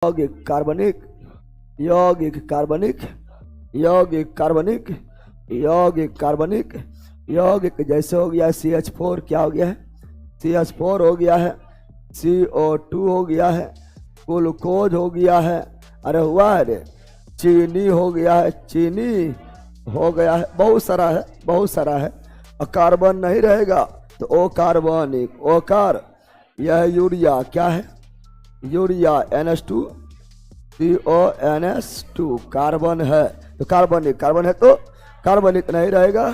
यौगिक कार्बनिक, यौगिक कार्बनिक, यौगिक कार्बनिक, यौगिक कार्बनिक, यौगिक जैसे हो गया CH4, क्या हो गया है CH4 हो गया है, CO2 हो गया है, ग्लूकोज हो गया है, अरे हुआ है रे, चीनी हो गया है, चीनी हो गया है, बहुत सारा है, बहुत सारा है। और कार्बन नहीं रहेगा तो ओ कार्बनिक, ओ कार, यह यूरिया क्या है, यूरिया NH2 CONS2 कार्बन है, तो कार्बनिक, कार्बन है तो कार्बनिक नहीं रहेगा,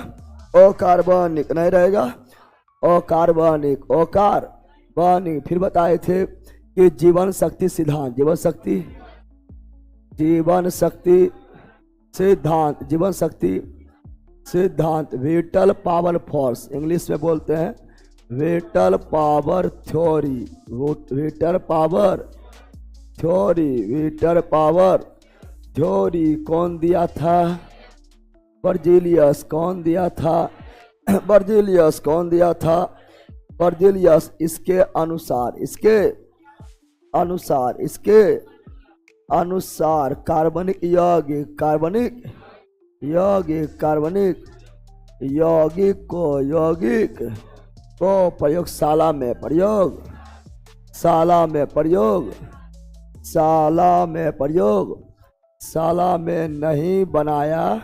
ओ कार्बनिक नहीं रहेगा, ओ कार्बनिक, ओ कार्बनिक। फिर बताए थे कि जीवन शक्ति सिद्धांत, जीवन शक्ति, जीवन शक्ति सिद्धांत, जीवन शक्ति सिद्धांत, विटल पावर फोर्स, इंग्लिश में बोलते हैं whittle power theory, whittle power theory, whittle power theory कौन दिया था, बर्जीलियस। कौन दिया था, बर्जीलियस। कौन दिया था, बर्जीलियस। इसके अनुसार, इसके अनुसार, इसके अनुसार कार्बनिक यौगिक, कार्बनिक यौगिक, कार्बनिक यौगिक को, यौगिक को प्रयोगशाला में, प्रयोगशाला में, प्रयोगशाला में, प्रयोगशाला में नहीं बनाया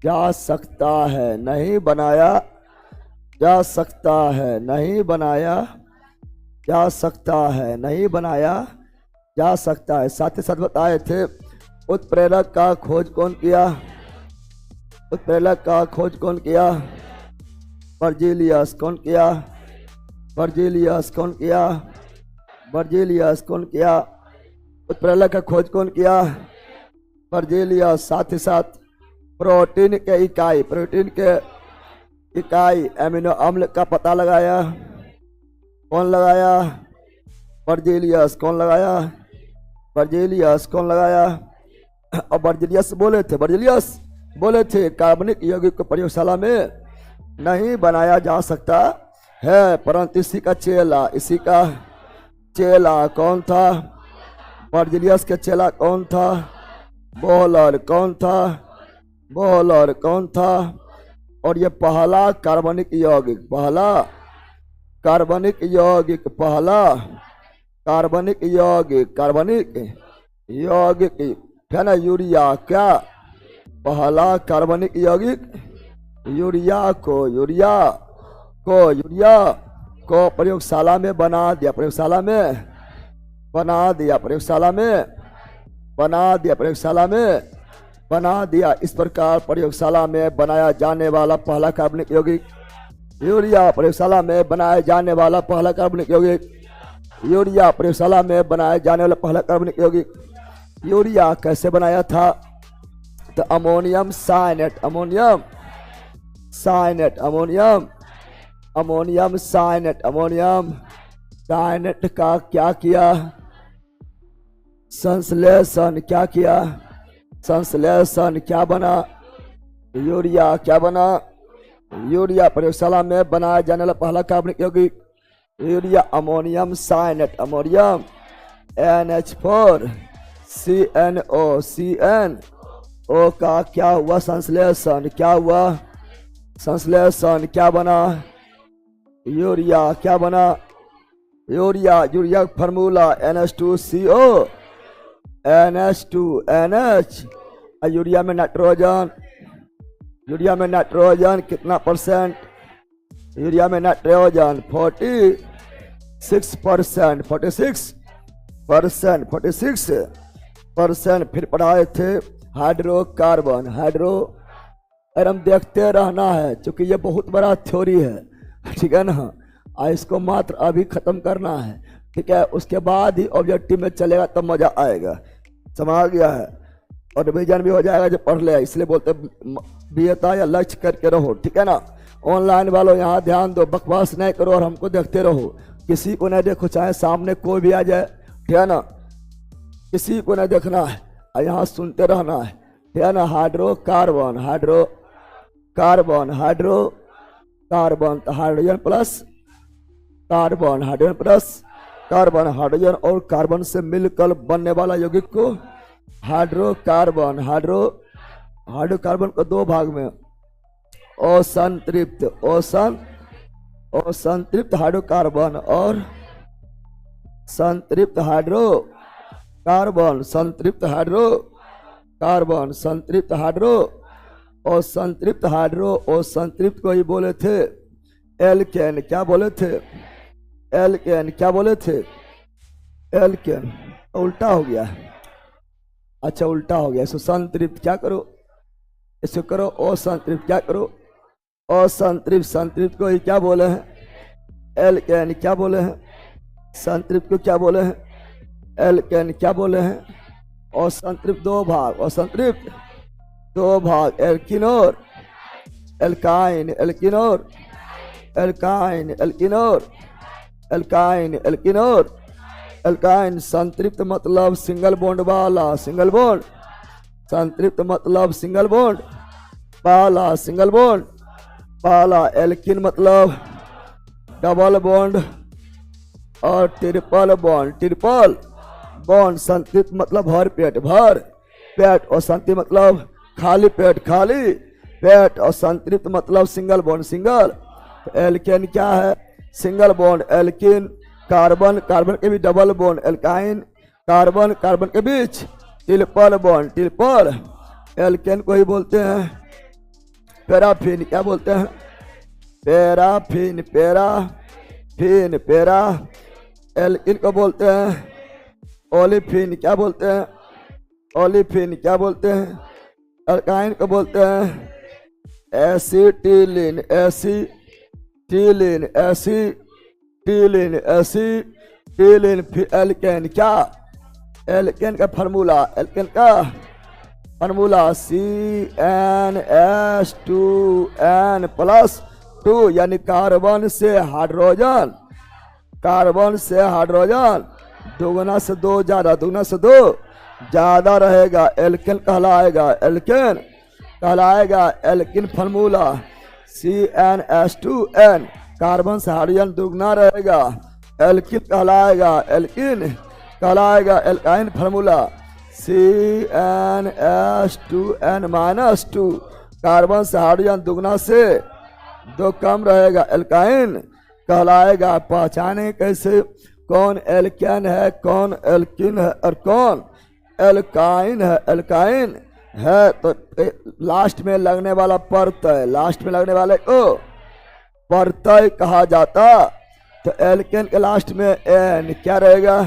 जा सकता है, नहीं बनाया जा सकता है, नहीं बनाया जा सकता है, नहीं बनाया जा सकता है। साथ ही साथ बताए थे उत्प्रेरक का खोज कौन किया, उत्प्रेरक का खोज कौन किया, बर्जीलियस। कौन किया, बर्जीलियस। कौन किया, बर्जीलियस। कौन किया, उत्प्रेरक का खोज कौन किया, बर्जीलियस। साथ ही साथ प्रोटीन के इकाई, प्रोटीन के इकाई एमिनो अम्ल का पता लगाया, कौन लगाया, बर्जीलियस। कौन लगाया, बर्जीलियस। कौन लगाया, और बर्जीलियस बोले थे, बर्जीलियस बोले थे कार्बनिक यौगिक को प्रयोगशाला में नहीं बनाया जा सकता है, परंतु इसी का चेला, इसी का चेला कौन था, बर्जीलियस के चेला कौन था, बोहलर। कौन था, बोहलर। कौन था, और ये पहला कार्बनिक यौगिक, पहला कार्बनिक यौगिक, पहला कार्बनिक यौगिक, कार्बनिक यौगिक है ना, यूरिया। क्या, पहला कार्बनिक यौगिक यूरिया को, यूरिया को, यूरिया को प्रयोगशाला में बना दिया, प्रयोगशाला में बना दिया, प्रयोगशाला में बना दिया, प्रयोगशाला में बना दिया। इस प्रकार प्रयोगशाला में बनाया जाने वाला पहला कार्बनिक यौगिक यूरिया, प्रयोगशाला में बनाया जाने वाला पहला कार्बनिक यौगिक यूरिया, प्रयोगशाला में बनाया जाने वाला पहला कार्बनिक यौगिक यूरिया। कैसे बनाया था, तो ammonium cyanate, ammonium cyanate, ammonium, ammonium cyanate, ammonium cyanate का क्या किया, संश्लेषण। क्या किया, संश्लेषण। क्या बना, यूरिया। क्या बना, यूरिया। प्रयोगशाला में बनाया जाने वाला पहला कार्बनिक यौगिक urea, ammonium cyanate, ammonium NH4 CNO, CNO का क्या हुआ, संश्लेषण। क्या हुआ, संश्लेषण। क्या बना, यूरिया। क्या बना, urea. Urea formula NH2CO, NH2 NH, urea में नाइट्रोजन, यूरिया में नाइट्रोजन कितना परसेंट, यूरिया में नाइट्रोजन 46%, 46%, 46%। फिर पढ़ाए थे हाइड्रोकार्बन, हाइड्रो, और हम देखते रहना है क्योंकि ये बहुत बड़ा थ्योरी है, ठीक है ना, इसको मात्र अभी खत्म करना है, ठीक है, उसके बाद ही ऑब्जेक्टिव में चलेगा तब मजा आएगा, समझ गया है, और रिवीजन भी हो जाएगा जो पढ़ ले, इसलिए बोलते बीएता या लक्ष्य करके रहो, ठीक है ना। ऑनलाइन वालों यहाँ ध्यान दो, बकवास नहीं करो और हमको देखते रहो, किसी को नहीं देखो, चाहे सामने कोई भी आ जाए, ठीक है ना, किसी को नहीं देखना है, यहाँ सुनते रहना है, ठीक है ना। हाइड्रोकार्बन, हाइड्रोकार्बन, हाइड्रोकार्बन, तो hydrogen plus carbon, hydrogen plus carbon hydrogen और कार्बन से मिलकर बनने वाला यौगिक को हाइड्रोकार्बन। हाइड्रोकार्बन को दो भाग में असंतृप्त हाइड्रोकार्बन और संतृप्त हाइड्रोकार्बन। संतृप्त हाइड्रो और संतृप्त हाइड्रो और संतृप्त को ही बोले थे एल्केन। क्या बोले थे? एल्केन। क्या बोले थे? एल्केन। उल्टा हो गया। अच्छा उल्टा हो गया। इसको संतृप्त क्या करो, इसको करो असंतृप्त। क्या करो? असंतृप्त। संतृप्त को ही क्या बोले हैं? एल्केन। क्या बोले हैं? संतृप्त को क्या बोले हैं? एल्केन। क्या बोले हैं? असंतृप्त दो भाग, असंतृप्त दो भाग, एल्किनोर एल्काइन। एल्किनोर एल्काइन। एल्किनोर एल्काइन। एल्किनोर एल्काइन। संतृप्त मतलब सिंगल बॉन्ड वाला, सिंगल बॉन्ड। संतृप्त मतलब सिंगल बॉन्ड वाला, सिंगल बॉन्ड वाला। एल्किन मतलब डबल बॉन्ड और ट्रिपल बॉन्ड, ट्रिपल बॉन्ड। संतृप्त मतलब भर पेट, भर पेट। और संतृप्त मतलब खाली पेट, खाली पेट। और संतृप्त मतलब सिंगल बॉन्ड, सिंगल। एल्केन क्या है? Single bond. Alkene carbon, carbon के भी double bond. Alkyne carbon, carbon के बीच ट्रिपल बॉन्ड, ट्रिपल। एल्केन को ही बोलते हैं पैराफिन। क्या बोलते हैं? Paraffin, paraffin, para. एल्किन को बोलते हैं ओलिफिन। क्या बोलते हैं? ओलिफिन। क्या बोलते हैं? अल्काइन को बोलते हैं एसिटिलीन, एसिटिलीन, एसिटिलीन, एसिटिलीन। फिर एल्केन। क्या? एल्केन का फार्मूला, एल्केन का फार्मूला CnH2n+2 यानी कार्बन से हाइड्रोजन, कार्बन से हाइड्रोजन दोगुना से दो ज्यादा, दोगुना से दो ज्यादा रहेगा, एल्केन कहलाएगा। एल्केन कहलाएगा। एल्किन फार्मूला CnH2n, कार्बन से हाइड्रोजन दुगना रहेगा, एल्किन कहलाएगा। एल्किन कहलाएगा। एल्काइन फार्मूला CnH2n-2, कार्बन से हाइड्रोजन दुगना से दो कम रहेगा, एल्काइन कहलाएगा। पहचाने कैसे कौन एल्केन है, कौन एल्किन है और कौन एल्काइन है? एल्काइन है तो लास्ट में लगने वाला प्रत्यय, लास्ट में लगने वाले को प्रत्यय कहा जाता। तो एल्केन के लास्ट में एन क्या रहेगा?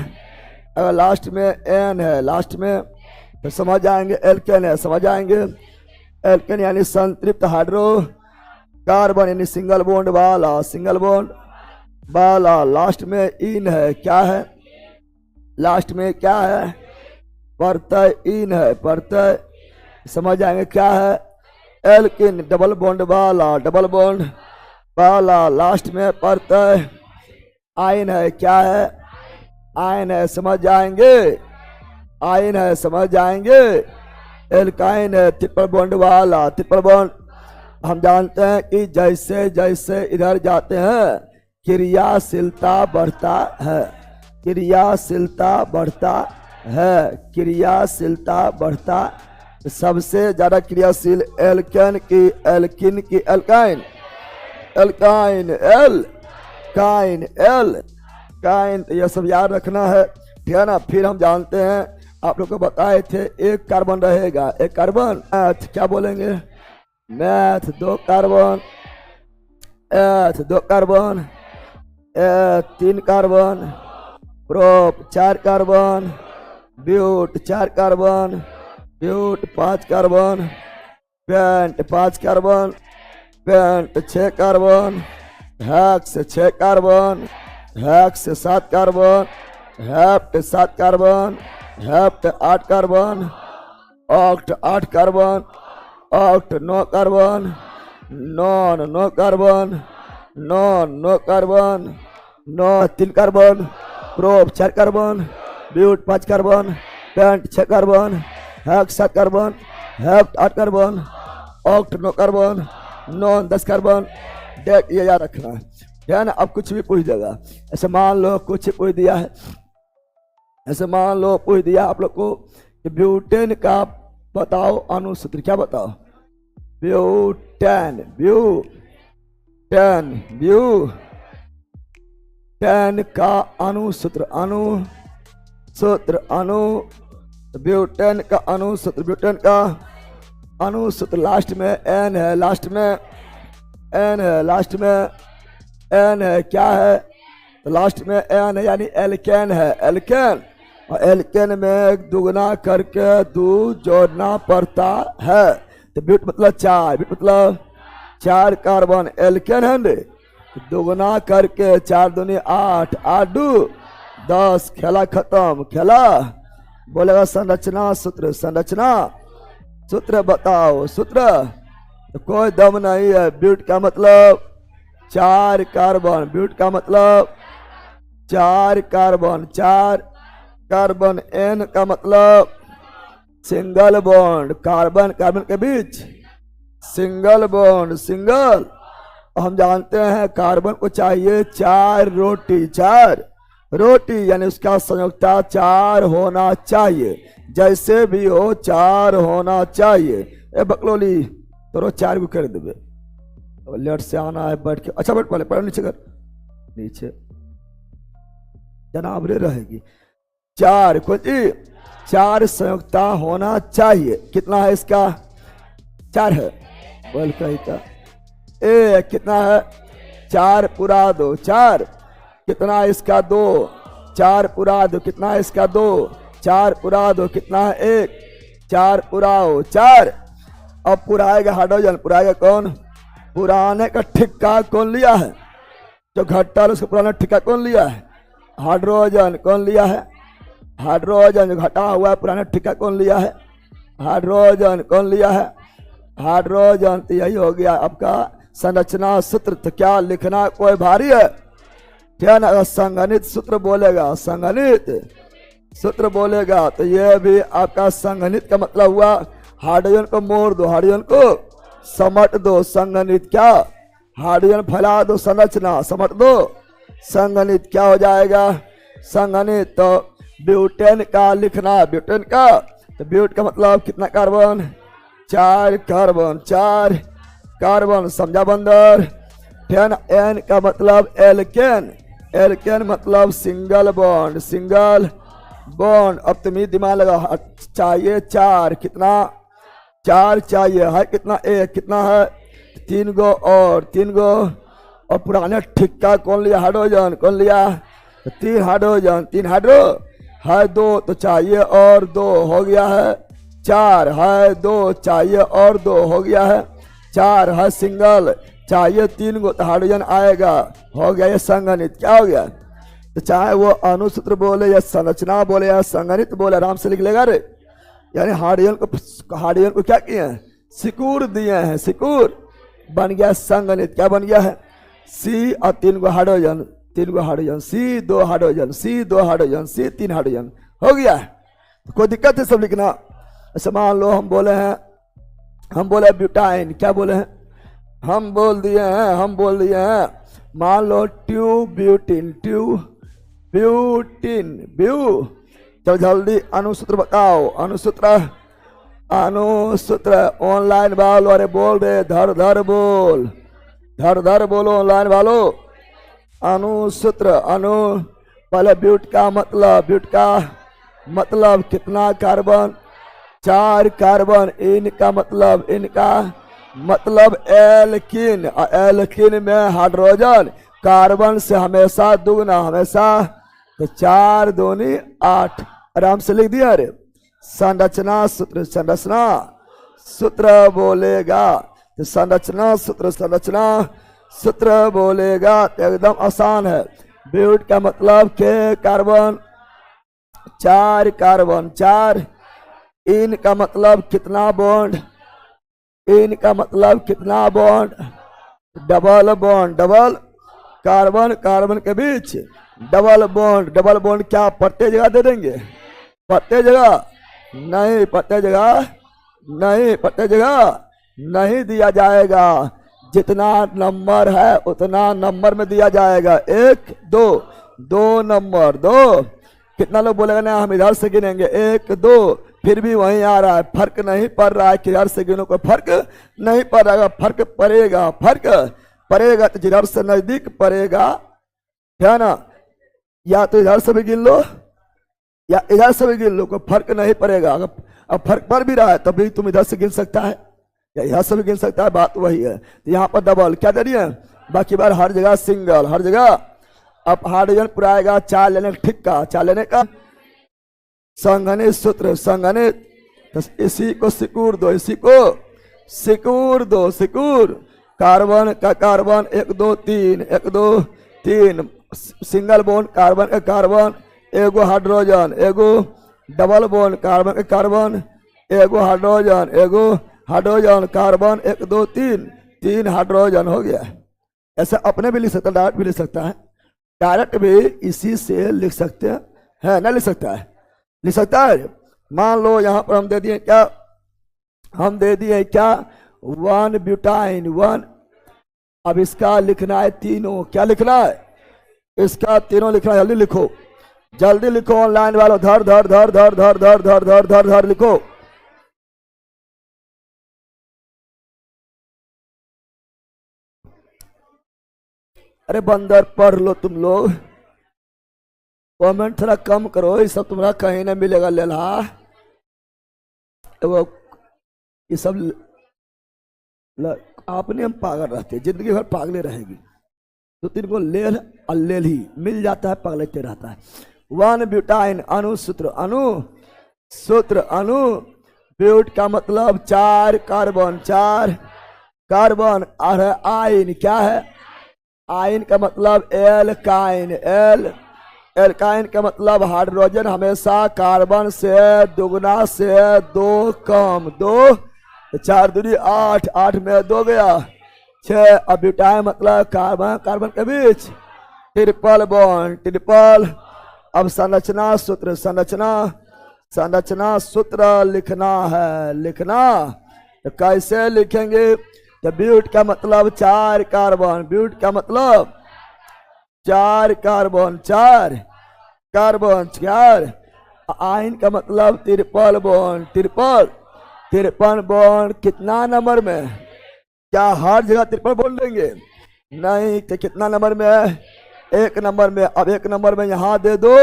अगर लास्ट में एन है, लास्ट में, तो समझ जाएंगे एल्केन है, समझ जाएंगे। एल्केन यानी संतृप्त हाइड्रो कार्बन यानी सिंगल बॉन्ड वाला, सिंगल बॉन्ड वाला। लास्ट में इन है। क्या है? लास्ट में क्या है? प्रत्यय इन है, प्रत्यय। समझ जाएंगे क्या है? एल्किन डबल बॉन्ड वाला, डबल बॉन्ड वाला। लास्ट में प्रत्यय आइन है। क्या है? आइन है, समझ जाएंगे। आइन है, समझ जाएंगे। एल्काइन है ट्रिपल बॉन्ड वाला, ट्रिपल बॉन्ड। हम जानते हैं कि जैसे जैसे इधर जाते हैं क्रियाशीलता बढ़ता है, क्रियाशीलता बढ़ता है, क्रियाशीलता बढ़ता। सबसे ज्यादा क्रियाशील एल्केन की, एल्किन की, एल्काइन, एल्काइन, एल्काइन, एल्काइन। तो यह सब याद रखना है, ठीक है ना। फिर हम जानते हैं, आप लोग को बताए थे एक कार्बन रहेगा, एक कार्बन। मैथ क्या बोलेंगे? मैथ दो कार्बन, एथ दो कार्बन, तीन कार्बन, प्रोप चार कार्बन, ब्यूट चार कार्बन, ब्यूट पांच कार्बन, पेंट पांच कार्बन, पेंट छह कार्बन, हेक्स छह कार्बन, हेक्स सात कार्बन, हेप्ट सात कार्बन, हेप्ट आठ कार्बन, ऑक्ट आठ कार्बन, ऑक्ट नौ कार्बन, नॉन नौ कार्बन, नॉन नौ कार्बन, नौ तीन कार्बन, प्रोप चार कार्बन, ब्यूट पांच कार्बन, पेंट छह कार्बन, हेक्स सात कार्बन, हेप्ट आठ कार्बन, ऑक्ट नौ कार्बन, नॉन 10 कार्बन। डेट ये याद रखना है। है ना। अब कुछ भी पूछ देगा, ऐसे मान लो कुछ पूछ दिया है, ऐसे मान लो पूछ दिया आप लोग को कि ब्यूटेन का बताओ अणुसूत्र, क्या बताओ? ब्यूटेन, ब्यूटेन का अणुसूत्र, ब्यूटेन का अणुसूत्र, ब्यूटेन का अणुसूत्र लास्ट में एन है, लास्ट में एन है, लास्ट में एन है, क्या है? तो लास्ट में एन है यानी एल्केन है, एल्केन। और एल्केन में दुगना करके दो जोड़ना पड़ता है। तो ब्यूट मतलब 4, ब्यूट मतलब 4 कार्बन, एल्केन है रे, दुगना करके 4 दूनी 8, 8 2 10, खेला खत्म, खेला। बोलेगा संरचना सूत्र, संरचना सूत्र बताओ, सूत्र। तो कोई दम नहीं है। ब्यूट का मतलब 4 कार्बन, ब्यूट का मतलब 4 कार्बन, 4 कार्बन। एन का मतलब सिंगल बॉन्ड, कार्बन कार्बन के बीच सिंगल बॉन्ड, सिंगल। हम जानते हैं कार्बन को चाहिए 4 रोटी, 4 रोटी यानी उसका संयोजकता 4 होना चाहिए, जैसे भी हो 4 होना चाहिए। ए बकलोली तो 4 को कर देवे, लेट से आना है, बैठ के, अच्छा बैठ, पहले पैर नीचे कर, नीचे जनाब रे रहेगी। 4 कुछ 4 संयोजकता होना चाहिए। कितना है इसका? 4 है, बोल कही था। ए कितना है? 4 पूरा 2, 4। कितना है इसका? 2, 4 पूरा 2, कितना है इसका? 2, 4 पूरा 2, कितना है? 1, 4 पूराओ 4। अब पुराएगा हाइड्रोजन, पुराएगा कौन? पुराने का ठिक्का कौन लिया है? जो घट्टा उसका पुराना ठिक्का कौन लिया है? हाइड्रोजन। कौन लिया है? हाइड्रोजन। जो घटा हुआ है पुराना ठिक्का कौन लिया है? हाइड्रोजन। कौन लिया है? हाइड्रोजन। तो यही हो गया आपका संरचना सूत्र। तो क्या लिखना कोई भारी है? क्या ना, संगणित सूत्र बोलेगा, संगणित सूत्र बोलेगा तो ये भी आपका संगणित का मतलब हुआ हाइड्रोजन को मोड़ दो, हाइड्रोजन को समट दो, संगणित। क्या? हाइड्रोजन फैला दो, संरचना समट दो, संगणित। क्या हो जाएगा? संगणित। तो ब्यूटेन का लिखना, ब्यूटेन का, तो ब्यूट का मतलब कितना कार्बन? 4 कार्बन, 4 कार्बन, समझा बंदर। एन का मतलब एल्केन, एल्केन मतलब सिंगल बॉन्ड, सिंगल बॉन्ड। अब तुम्हें दिमाग लगा, चाहिए 4, कितना? 4 चाहिए है, कितना? 1, कितना है? 3 गो और 3 गो। और पुराने ठिक्का कौन लिया? हाइड्रोजन। कौन लिया? 3 हाइड्रोजन, 3 हाइड्रो है 2, तो चाहिए और 2 हो गया है 4 है, 2 चाहिए और 2 हो गया है 4 है, सिंगल चाहिए 3 गो, तो हाइड्रोजन आएगा, हो गया ये संगणित। क्या हो गया? तो चाहे वो अणुसूत्र बोले या संरचना बोले या संगणित बोले, आराम से लिख लेगा रे। यानी हाइड्रोजन को क्या किए हैं? सिकुड़ दिए हैं, सिकुड़ बन गया संगणित। क्या बन गया है? सी और 3 गो हाइड्रोजन, 3 गो हाइड्रोजन, सी 2 हाइड्रोजन, सी 2 हाइड्रोजन, सी 3 हाइड्रोजन, हो गया है। तो कोई दिक्कत है सब लिखना? ऐसे मान लो हम बोले हैं, हम बोले ब्यूटाइन, क्या बोले हैं? हम बोल दिए हैं, मान लो ट्यूब्यूटिन, ट्यूब्यूटिन, चलो जल्दी अणुसूत्र बताओ, अणुसूत्र, अणुसूत्र। ऑनलाइन वालों अरे बोल रहे, धर धर बोल, धर धर बोलो ऑनलाइन वालों। अणुसूत्र, पहले ब्यूट का मतलब कितना कार्बन? 4 कार्बन। इनका मतलब एल्कीन, एल्कीन में हाइड्रोजन कार्बन से हमेशा दुगना, हमेशा। तो 4 दूनी 8, आराम से लिख दिया रे। संरचना सूत्र, संरचना सूत्र बोलेगा तो संरचना सूत्र बोलेगा तो एकदम आसान है। ब्यूट का मतलब के कार्बन, 4 कार्बन, 4। इन का मतलब कितना बॉन्ड? इन का मतलब कितना bond? Double bond, double carbon carbon के बीच डबल बॉन्ड। डबल बॉन्ड क्या प्रत्येक जगह दे देंगे? प्रत्येक जगह नहीं, प्रत्येक जगह नहीं, प्रत्येक जगह नहीं दिया जाएगा। जितना नंबर है उतना नंबर में दिया जाएगा। एक दो, दो नंबर, दो। कितना लोग बोलेगा ना हम इधर से गिनेंगे, एक दो, फिर भी वहीं आ रहा है, फर्क नहीं पड़ रहा है कि इधर से गिनो, कोई फर्क नहीं पड़ रहा है। फर्क पड़ेगा, फर्क पड़ेगा तो जिधर से नजदीक पड़ेगा, है ना, या तो इधर से भी गिन लो या इधर से भी गिन लो, कोई फर्क नहीं पड़ेगा। अगर अब फर्क पड़ भी रहा है तभी तुम इधर से गिन सकता है या इधर से भी गिन सकता है, बात वही है। तो यहाँ पर डबल क्या दे रही है, बाकी बार हर जगह सिंगल, हर जगह। अब हाइड्रोजन पुराएगा 4 लेने का ठिक्का, 4 लेने का संगणित सूत्र, संगणित, तो इसी को सिकुड़ दो, इसी को सिकुड़ दो, सिकुड़। कार्बन का कार्बन 1 2 3, 1 2 3, सिंगल बॉन्ड कार्बन का कार्बन, एगो हाइड्रोजन, एगो डबल बॉन्ड कार्बन का कार्बन, एगो हाइड्रोजन, एगो हाइड्रोजन, कार्बन 1 2 3, 3 हाइड्रोजन हो गया। ऐसा अपने भी लिख सकता है, डायरेक्ट भी लिख सकता है, डायरेक्ट भी इसी से लिख सकते हैं, है ना, लिख सकता है, लिख सकता है। मान लो यहाँ पर हम दे दिए क्या, हम दे दिए क्या, 1 ब्यूटाइन 1। अब इसका लिखना है तीनों, क्या लिखना है, इसका तीनों लिखना है। जल्दी लिखो, जल्दी लिखो ऑनलाइन वालों, धर धर धर धर धर धर धर धर धर धर लिखो। अरे बंदर पढ़ लो तुम लोग, कमेंट थोड़ा कम करो, ये सब तुम्हारा कहीं नहीं मिलेगा लेला। वो ये सब आपने हम पागल रहते, जिंदगी भर पागले रहेगी। तो 3 को लेल और लेल ही मिल जाता है, पागलते रहता है। 1 ब्यूटाइन अणु सूत्र, अणु सूत्र, अणु ब्यूट का मतलब 4 कार्बन, 4 कार्बन। और आइन क्या है, आइन का मतलब एल्काइन, एल्काइन का मतलब हाइड्रोजन हमेशा कार्बन से दुगुना से 2 कम, 2 4 दूनी 8, 8 में 2 गया 6। अब ब्यूटाइन मतलब कार्बन कार्बन के बीच ट्रिपल बॉन्ड, ट्रिपल। अब संरचना सूत्र, संरचना, संरचना सूत्र लिखना है, लिखना तो कैसे लिखेंगे, तो ब्यूट का मतलब 4 कार्बन, ब्यूट का मतलब 4 कार्बन, 4 कार्बन 4। आइन का मतलब ट्रिपल बॉन्ड, ट्रिपल, 53 बॉन्ड कितना नंबर में, क्या हर जगह ट्रिपल बोल देंगे, नहीं, तो कितना नंबर में है, 1 नंबर में। अब 1 नंबर में यहाँ दे दो,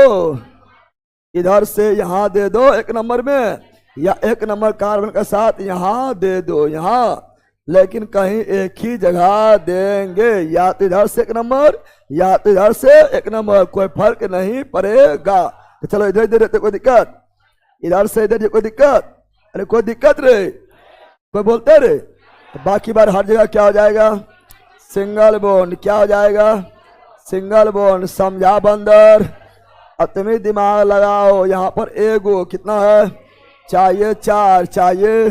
इधर से यहाँ दे दो 1 नंबर में, या 1 नंबर कार्बन के साथ यहाँ दे दो, यहाँ, लेकिन कहीं एक ही जगह देंगे, या तो इधर से 1 नंबर या तो इधर से 1 नंबर, कोई फर्क नहीं पड़ेगा। तो चलो इधर इधर रहते, कोई दिक्कत, इधर से इधर कोई दिक्कत, अरे कोई दिक्कत रे, कोई बोलते रे। तो बाकी बार हर जगह क्या हो जाएगा, सिंगल बॉन्ड, क्या हो जाएगा, सिंगल बॉन्ड। समझा बंदर, अब तुम्हें दिमाग लगाओ। यहाँ पर एगो कितना है, चाहिए 4, चाहिए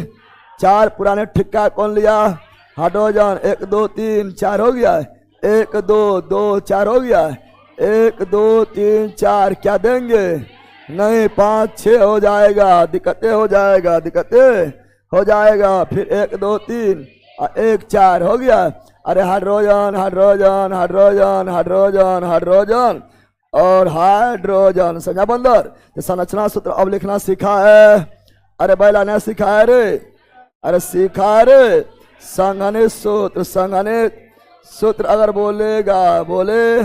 4। पुराने ठिक्का कौन लिया, हाइड्रोजन, 1 2 3 4 हो गया, 1 2 2 4 हो गया, 1 2 3 4 क्या देंगे, नहीं 5 6 हो जाएगा, दिक्कतें हो जाएगा, दिक्कतें हो जाएगा। फिर 1 2 3 और 1 4 हो गया। अरे hydrogen, hydrogen, hydrogen, hydrogen, hydrogen और हाइड्रोजन। समझा बंदर, तो संरचना सूत्र अब लिखना सीखा है, अरे बैला ने सीखा है रे, अरे सीखा रे। संगणित सूत्र, संगणित सूत्र अगर बोलेगा, बोले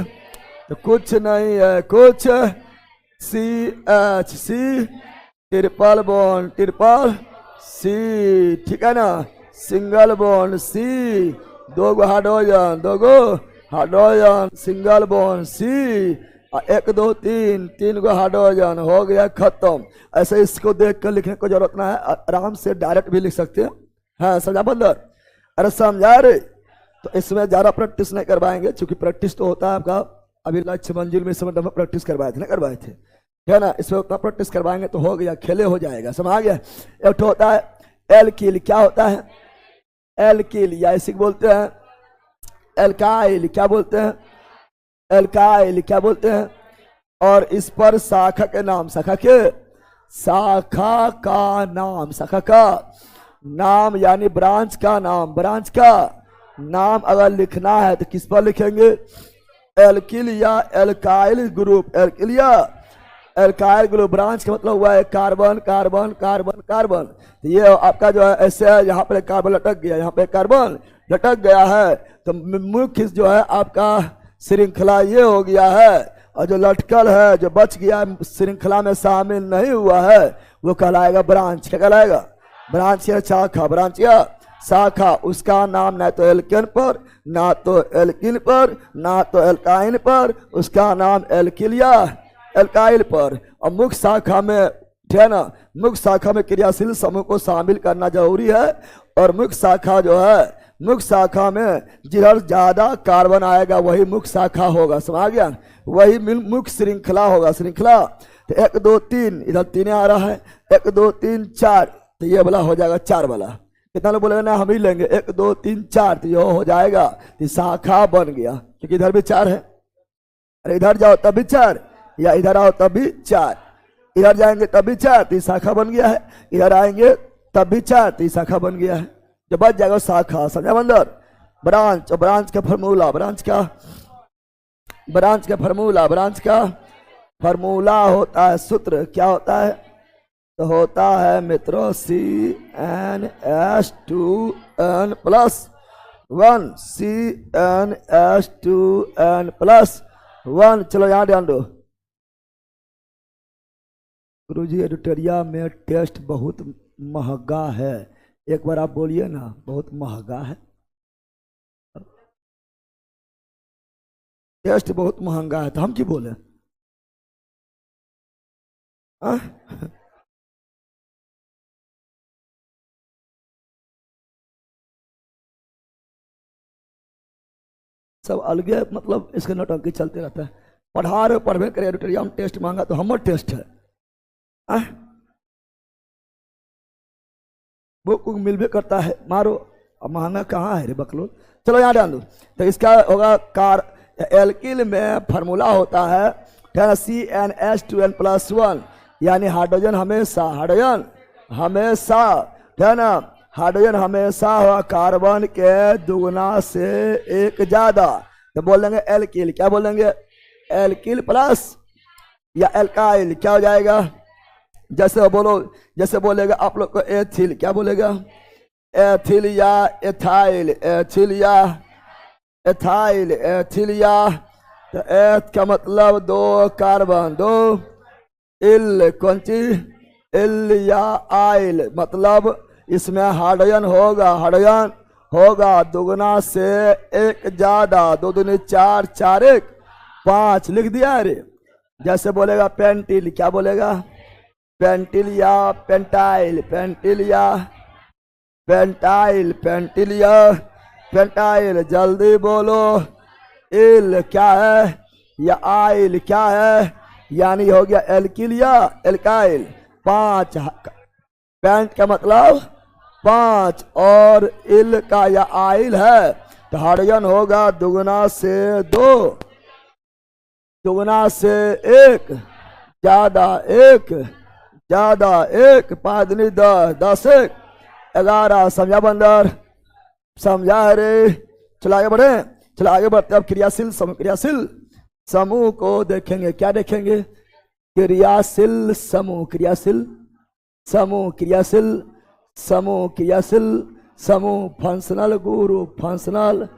तो कुछ नहीं है, कुछ CH, C triple bond, triple C, ठीक है ना, सिंगल बॉन्ड C, 2 गो हाइड्रोजन, 2 गो हाइड्रोजन, सिंगल बॉन्ड C, 1 2 3, 3 गो हाइड्रोजन, हो गया खत्म। ऐसे इसको देख कर लिखने को जरूरत ना है, आराम से डायरेक्ट भी लिख सकते हैं। हाँ समझा बंदर, अरे समझा रे। तो इसमें ज्यादा प्रैक्टिस नहीं करवाएंगे, क्योंकि प्रैक्टिस तो होता है आपका, अभी लक्ष्य मंजिल में इस समय प्रैक्टिस करवाए थे ना, करवाए थे, है ना। इसमें उतना प्रैक्टिस करवाएंगे तो हो गया, खेले हो जाएगा, समझ आ गया। एक तो होता है एल्किल, क्या होता है एल्किल, या इसी को बोलते हैं एल्काइल, क्या बोलते हैं एल्काइल, क्या बोलते हैं। और इस पर शाखा के नाम, शाखा के, शाखा का नाम, शाखा का नाम यानी ब्रांच का नाम, ब्रांच का नाम अगर लिखना है तो किस पर लिखेंगे? एल्किल या एल्काइल ग्रुप। एल्किल या एल्काइल ग्रुप। ब्रांच का मतलब हुआ है कार्बन कार्बन कार्बन कार्बन। तो ये आपका जो है ऐसे है, यहाँ पे कार्बन लटक गया, यहाँ पे कार्बन लटक गया है, तो मुख्य जो है आपका श्रृंखला ये हो गया है, और जो लटकल है जो बच गया श्रृंखला में शामिल नहीं हुआ है वो कहलाएगा ब्रांच। क्या कहलाएगा? ब्रांच या शाखा। ब्रांच या शाखा। उसका नाम ना तो एल्केन पर, ना तो एल्किल पर, ना तो एल्काइन पर, उसका नाम एल्किल या एल्काइल पर। और मुख्य शाखा में है ना, मुख्य शाखा में क्रियाशील समूह को शामिल करना जरूरी है। और मुख्य शाखा जो है, मुख्य शाखा में जिधर ज्यादा कार्बन आएगा वही मुख्य शाखा होगा। समझ गया? वही मुख्य श्रृंखला होगा। श्रृंखला तो 1 2 3, इधर 3 आ रहा है, 1 2 3 4, तो ये वाला हो जाएगा 4 वाला। कितना लोग बोलेगा ना हम ही लेंगे, 1 2 3 4, तो ये हो जाएगा, तो शाखा बन गया, क्योंकि इधर भी 4 है। अरे इधर जाओ तब भी 4, या इधर आओ तब भी 4, इधर जाएंगे तब भी 4, तो शाखा बन गया है। इधर आएंगे तब भी 4, तो शाखा बन गया है। जो बच जाएगा शाखा। समझा बंदर? ब्रांच। और ब्रांच का फॉर्मूला, ब्रांच का फॉर्मूला, ब्रांच का फॉर्मूला होता है, सूत्र क्या होता है? तो होता है मित्रों CnH2n+1, CnH2n+1। चलो यहाँ ध्यान दो। गुरुजी एडिटोरिया में टेस्ट बहुत महंगा है। एक बार आप बोलिए ना, बहुत महंगा है। टेस्ट बहुत महंगा है, तो हम क्यों बोले? सब अलगे, मतलब इसके नौटंकी चलते रहता है। पढ़ा रहे पढ़वे करे, एडिटोरिया में टेस्ट मांगा तो हमर टेस्ट है। वो मिलवे करता है, मारो। अब महंगा कहाँ है रे बकलो। चलो यहाँ डाल दो। तो इसका होगा एल्किल में फार्मूला होता है CnH2n+1, यानी हाइड्रोजन हमेशा है ना, हाइड्रोजन हमेशा हुआ कार्बन के दुगुना से 1 ज्यादा। तो बोल देंगे एल्किल। क्या बोलेंगे? एल्किल प्लस या एल्काइल। क्या हो जाएगा? जैसे बोलो, जैसे बोलेगा आप लोग को एथिल, क्या बोलेगा? एथिल या एथाइल, एथिल या एथाइल, एथिल या। तो एथ का मतलब 2 कार्बन, 2 इल, कौन चीज? इल या आइल, मतलब इसमें हाइड्रोजन होगा, हाइड्रोजन होगा दुगुना से 1 ज्यादा। 2 दूनी 4, 4 1 5 लिख दिया रे। जैसे बोलेगा पेंटिल, क्या बोलेगा? पेंटिल या पेंटाइल, पेंटिल या पेंटाइल, पेंटिल या पेंटाइल। जल्दी बोलो। इल क्या है या आइल क्या है? यानी हो गया एल्किल या एल्काइल। 5 पेंट का मतलब 5, और इल का या आइल है तो हाइड्रोजन होगा दुगुना से 2, दुगुना से 1 ज्यादा, 1 ज्यादा 1, 5 दूनी 10, 10 1 11। समझा बंदर? समझा रे? चलो आगे बढ़े। चलो आगे बढ़ते। अब क्रियाशील समूह, क्रियाशील समूह को देखेंगे। क्या देखेंगे? क्रियाशील समूह, क्रियाशील समूह, क्रियाशील समूह, क्रियाशील समूह। Functional group, functional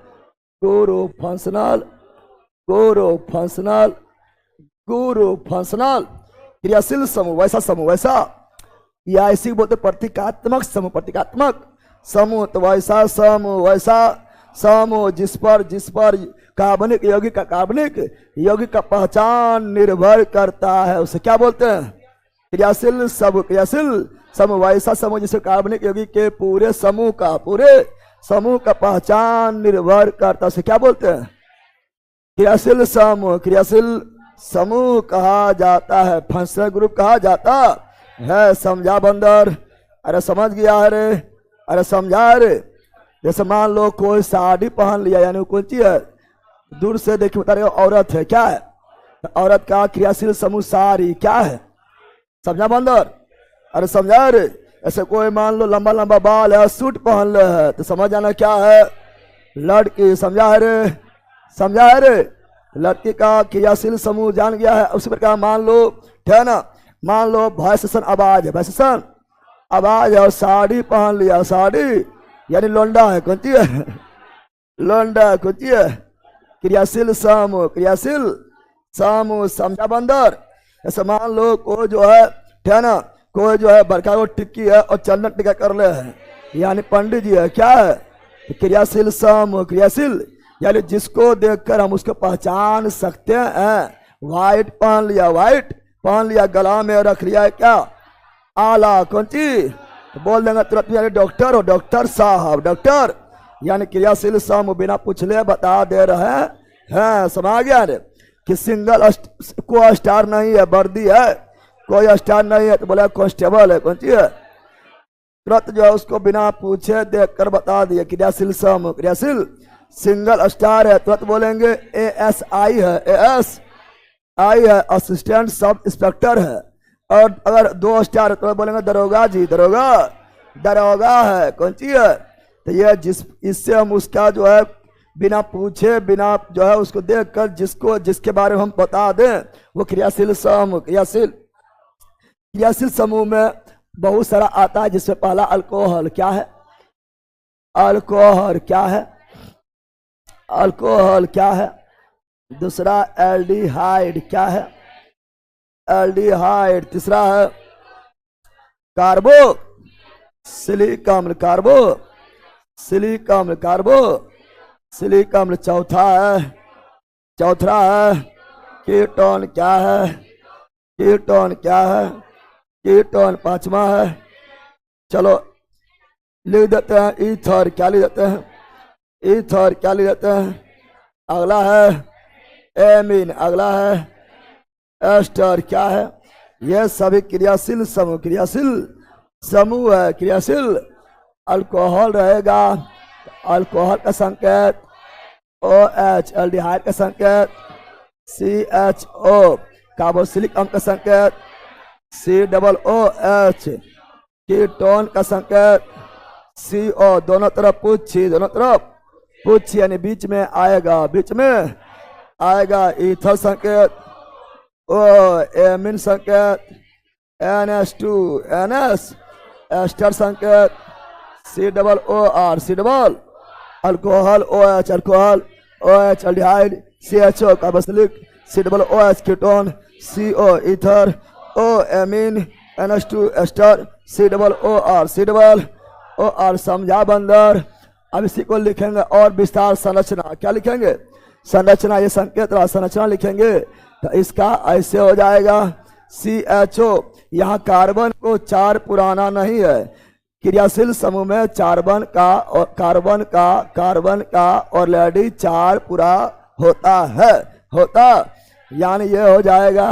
group, functional group, functional group, functional. क्रियाशील समूह वैसा समूह, वैसा या ऐसी बोलते प्रतीकात्मक समूह, प्रतीकात्मक समूह। तो वैसा समूह, वैसा समूह जिस पर कार्बनिक यौगिक का, कार्बनिक यौगिक का पहचान निर्भर करता है, उसे क्या बोलते हैं? क्रियाशील समूह। क्रियाशील समूह वैसा समूह जिससे कार्बनिक यौगिक के पूरे समूह का पहचान निर्भर करता है, उसे क्या बोलते हैं? क्रियाशील समूह। क्रियाशील समूह कहा जाता है, फंक्शनल ग्रुप कहा जाता है। समझा बंदर? अरे समझ गया है रे? अरे समझा रे? जैसे मान लो कोई साड़ी पहन लिया, यानी कौन चीज है? दूर से देखिए बता रहे हो औरत है, क्या है? औरत का क्रियाशील समूह साड़ी क्या है? समझा बंदर? अरे समझा रे? ऐसे कोई मान लो लंबा लंबा बाल है, सूट पहन ले है, तो समझ जाना क्या है? लड़की, समझा है रे, समझा है रे। लड़की का क्रियाशील समूह जान गया है। उसी प्रकार मान लो, ठीक है ना, मान लो भैंसन आवाज है, भैंसन आवाज है और साड़ी पहन लिया, साड़ी यानी लोंडा है, कौन सी है, लोंडा कौन सी है, क्रियाशील समूह, क्रियाशील समूह, समझा बंदर। ऐसा मान लो कोई जो है, ठीक है ना, कोई जो है बरका को टिक्की है और चंदन टिक्का कर ले है, यानी पंडित जी है, क्या है, क्रियाशील समूह, क्रियाशील यानी जिसको देखकर हम उसको पहचान सकते हैं। व्हाइट पहन लिया, व्हाइट पहन लिया, गला में रख लिया है क्या, आला, कौन सी, तो बोल देंगे तुरंत यानी डॉक्टर हो, डॉक्टर साहब, डॉक्टर यानी क्रियाशील समूह, बिना पूछले बता दे रहे हैं। समझ गया रे कि सिंगल को स्टार नहीं है, वर्दी है, कोई स्टार नहीं है तो बोला कांस्टेबल है, कौन सी है, तुरंत जो है उसको बिना पूछे देख कर बता दिया क्रियाशील समूह, क्रियाशील सिंगल स्टार है, तुरंत बोलेंगे ASI है, ASI है, असिस्टेंट सब इंस्पेक्टर है। और अगर 2 स्टार है तो बोलेंगे दरोगा जी, दरोगा, दरोगा है, कौन सी है, तो ये इससे हम उसका जो है बिना पूछे, बिना जो है उसको देखकर जिसको जिसके बारे में हम बता दें वो क्रियाशील समूह, क्रियाशील समूह में बहुत सारा आता है, जिसमें पहला अल्कोहल, क्या है, अल्कोहल क्या है, अल्कोहल क्या है, दूसरा एल्डिहाइड क्या है, एल्डिहाइड, तीसरा है कार्बो सिलिक अम्ल, कार्बो सिलिक अम्ल, कार्बो सिलिक अम्ल, चौथा है कीटोन, क्या है, कीटोन क्या है, कीटोन, पांचवा है, चलो लिख देते हैं ईथर, क्या लिख देते हैं, ईथर क्या लिख देते हैं, अगला है एमीन, अगला है एस्टर, क्या है, यह सभी क्रियाशील समूह, क्रियाशील समूह है, क्रियाशील। अल्कोहल रहेगा, अल्कोहल का संकेत OH, एल्डिहाइड का संकेत CHO, कार्बोक्सिलिक अम्ल का संकेत COOH, कीटोन का संकेत CO, दोनों तरफ पूछी, दोनों तरफ पूछी यानी बीच में आएगा, बीच में आएगा, ईथर संकेत O, एमिन संकेत NH2, NS, एस्टर संकेत COOR, C double, alcohol OH, alcohol OH, aldehyde CHO, carboxylic COOH, ketone CO, ether O, amine NH2, ester COOR, C double OR, समझा बंदर। अब इसी को लिखेंगे और विस्तार संरचना, क्या लिखेंगे, संरचना, ये संकेत रहा, संरचना लिखेंगे तो इसका ऐसे हो जाएगा CHO, यहाँ कार्बन को 4 पुराना नहीं है, क्रियाशील समूह में कार्बन का ऑलरेडी 4 पूरा होता है, होता यानी ये हो जाएगा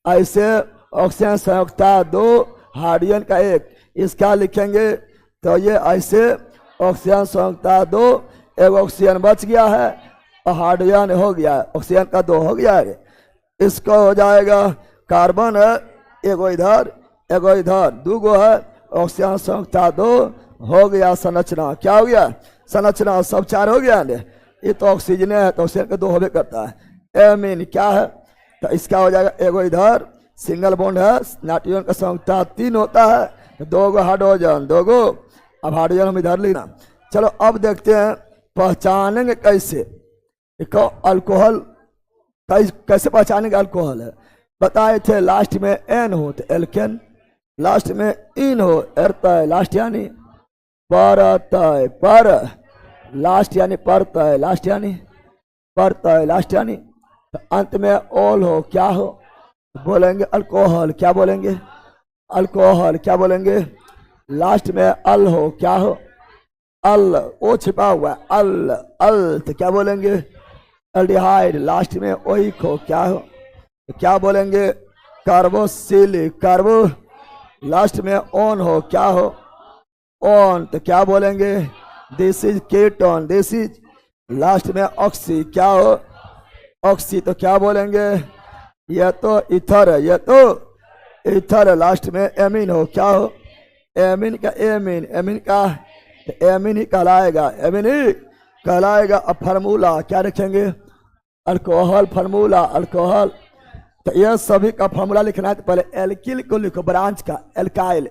ऐसे, ऑक्सीजन संयुक्ता 2, हाइड्रोजन का 1, इसका लिखेंगे तो ये ऐसे ऑक्सीजन संयुक्ता 2, एक ऑक्सीजन बच गया है और हाइड्रोजन हो गया है, ऑक्सीजन का 2 हो गया है, इसको हो जाएगा कार्बन है, एगो इधर एगो इधर, 2 गो है, ऑक्सीजन संयुक्ता 2 हो गया, संरचना क्या हो गया, संरचना सब 4 हो गया है, ये तो ऑक्सीजन है तो ऑक्सीजन का 2 होबे करता है। एमीन क्या है, तो इसका हो जाएगा एगो इधर सिंगल बॉन्ड है, नाइट्रोजन का संयुक्ता 3 होता है, तो 2 गो हाइड्रोजन, 2 गो, अब हाइड्रोजन हम इधर लेना। चलो अब देखते हैं पहचानेंगे कैसे अल्कोहल, कैसे पहचानेंगे अल्कोहल है, बताए थे लास्ट में एन हो तो एल्केन, लास्ट में इन हो एरतय, लास्ट यानी परतय, पर लास्ट यानी परतय, लास्ट यानी परतय, लास्ट यानी तो अंत में ओल हो, क्या हो, बोलेंगे अल्कोहल, क्या बोलेंगे, अल्कोहल क्या बोलेंगे, लास्ट में अल हो, क्या हो, अल, ओ छिपा हुआ है, अल तो क्या बोलेंगे, एल्डिहाइड, लास्ट में ओइक हो, क्या हो, तो क्या बोलेंगे, कार्बोक्सिलिक, कार्बो, लास्ट में ऑन हो, क्या हो, ऑन तो क्या बोलेंगे, this is ketone, this is, last में ऑक्सी, क्या हो, ऑक्सी तो क्या बोलेंगे, यह तो इथर है, यह तो इथर है, लास्ट में एमीन हो, क्या हो, एमीन का एमीन, एमीन का तो एमीन ही कहलाएगा, एमीन ही कहलाएगा। अब फार्मूला क्या रखेंगे? Alcohol formula, alcohol. तो यह सभी का फार्मूला लिखना है तो पहले एल्किल को लिखो, ब्रांच का, एल्काइल,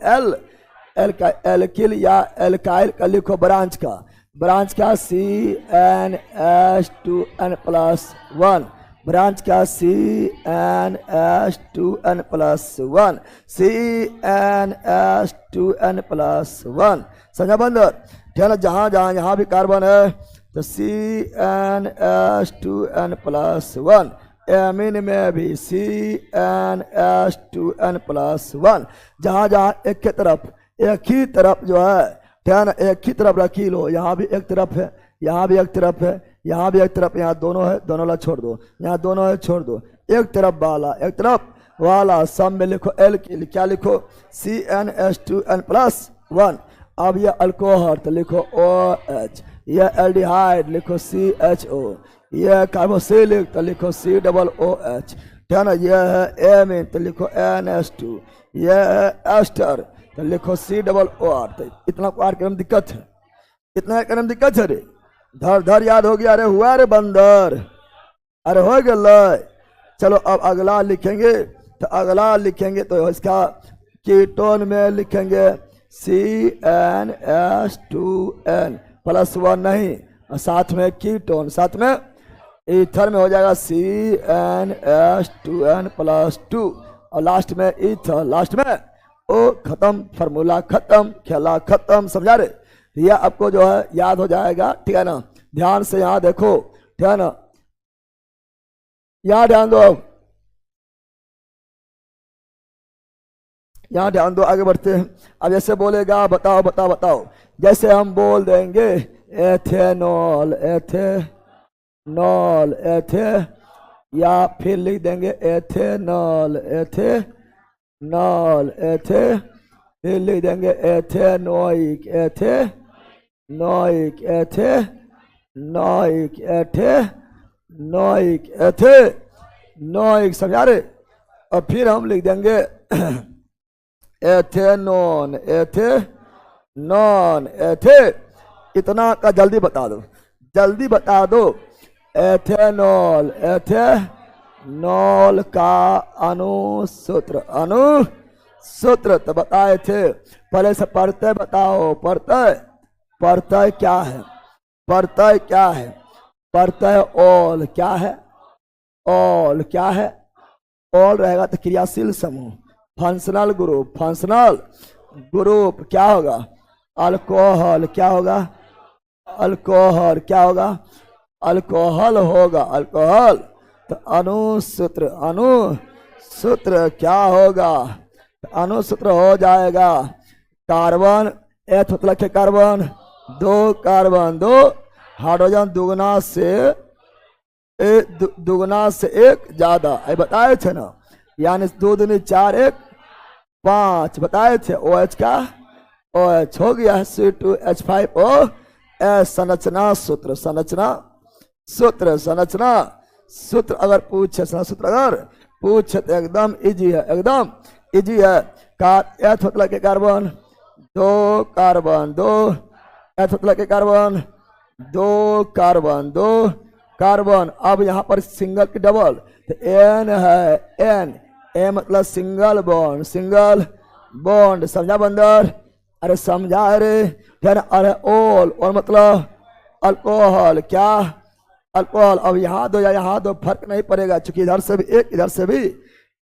एल्किल या एल्काइल का लिखो, ब्रांच का, ब्रांच का CnH2n+1, ब्रांच का CnH2n+1, CnH2n+1। समझा बंदर? ठीक है ना? जहाँ जहाँ यहाँ भी कार्बन है तो CnH2n+1, एमीन में भी CnH2n+1। जहाँ जहाँ एक ही तरफ जो है, ठीक है ना, एक ही तरफ रखी लो। यहाँ भी एक तरफ है, यहाँ भी एक तरफ है, यहाँ भी एक तरफ, यहाँ दोनों है, दोनों वाला छोड़ दो, यहाँ दोनों है छोड़ दो, एक तरफ वाला सब में लिखो एल्किल, क्या लिखो? CnH2n+1। अब ये अल्कोहल तो लिखो OH, ये एल्डिहाइड लिखो CHO, ये कार्बोक्सिलिक तो लिखो COOH, ठीक है ना? ये है एमीन तो लिखो NH2, ये है एस्टर तो लिखो COOR। तो इतना को क्रम दिक्कत है, इतना क्रम दिक्कत है रे। धर याद हो गया? अरे हुआ रे बंदर, अरे हो गया। चलो अब अगला लिखेंगे, तो अगला लिखेंगे तो इसका कीटोन में लिखेंगे CnH2n+1 नहीं, साथ में कीटोन, साथ में ईथर में हो जाएगा CnH2n+2, और लास्ट में ईथर, लास्ट में ओ। खत्म, फार्मूला खत्म, खेला खत्म। समझा रे? यह आपको जो है याद हो जाएगा, ठीक है ना? ध्यान से यहाँ देखो, ठीक है ना? यहाँ ध्यान दो, यहाँ ध्यान दो, आगे बढ़ते हैं। अब जैसे बोलेगा बताओ बताओ बताओ, जैसे हम बोल देंगे एथेनॉल, एथेनॉल, या फिर लिख देंगे एथेनॉल, एथेनॉल, फिर लिख देंगे ethanoic, ethanoic, ethanoic, ethanoic, ethanoic. समझा रहे? और फिर हम लिख देंगे एथेनॉन, एथेनॉन, इतना का जल्दी बता दो, जल्दी बता दो। एथेनॉल, एथेनॉल का अणुसूत्र, अणुसूत्र तो बताए थे। पहले से पढ़ते बताओ, पढ़ते क्या है? पढ़ते क्या है? पढ़ते ऑल क्या है? ऑल क्या है? ऑल रहेगा तो क्रियाशील समूह, फंक्शनल ग्रुप, फंक्शनल ग्रुप क्या होगा? अल्कोहल क्या होगा? अल्कोहल क्या होगा? अल्कोहल होगा, अल्कोहल। तो अणुसूत्र, अणुसूत्र क्या होगा? अणुसूत्र हो जाएगा कार्बन, एथ मतलब के कार्बन, दो कार्बन, दो हाइड्रोजन, दुगुना से एक ज्यादा, बताए थे ना? यानी 2 दूनी 4, 1 5 बताए थे। OH का OH हो गया C2H5O। संरचना सूत्र, संरचना सूत्र, संरचना सूत्र अगर पूछे, सूत्र अगर पूछे तो एकदम इजी है, एकदम इजी है। एथ मतलब के कार्बन, 2 कार्बन, 2 एथ मतलब के कार्बन, 2 कार्बन, 2 कार्बन। अब यहाँ पर सिंगल की डबल, तो N है, N, ए मतलब सिंगल बॉन्ड, सिंगल बॉन्ड। समझा बंदर? अरे समझा रे? अरे ओल, और मतलब अल्कोहल, क्या? अल्कोहल। अब यहाँ दो या यहाँ दो फर्क नहीं पड़ेगा, क्योंकि इधर से भी एक, इधर से भी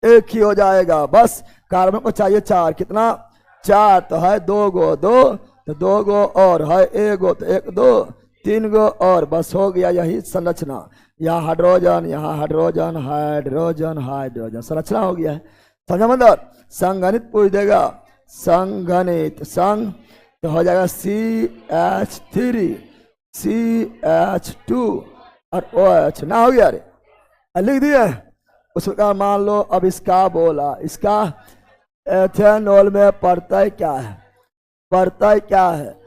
एक ही हो जाएगा। बस कार्बन को चाहिए 4, कितना? 4 तो है 2 गो, 2 तो 2 गो, और है 1 गो तो 1 2 3 गो, और बस हो गया यही संरचना। यहाँ हाइड्रोजन, यहाँ हाइड्रोजन, हाइड्रोजन, हाइड्रोजन, संरचना हो गया है। समझा बंदर? संगणित पूछ देगा, संगणित, संग तो हो जाएगा CH3, CH2 और OH ना। हो गया रे? लिख दिए उसका। मान लो अब इसका बोला, इसका एथेनॉल में पड़ता क्या है? पड़ता क्या है?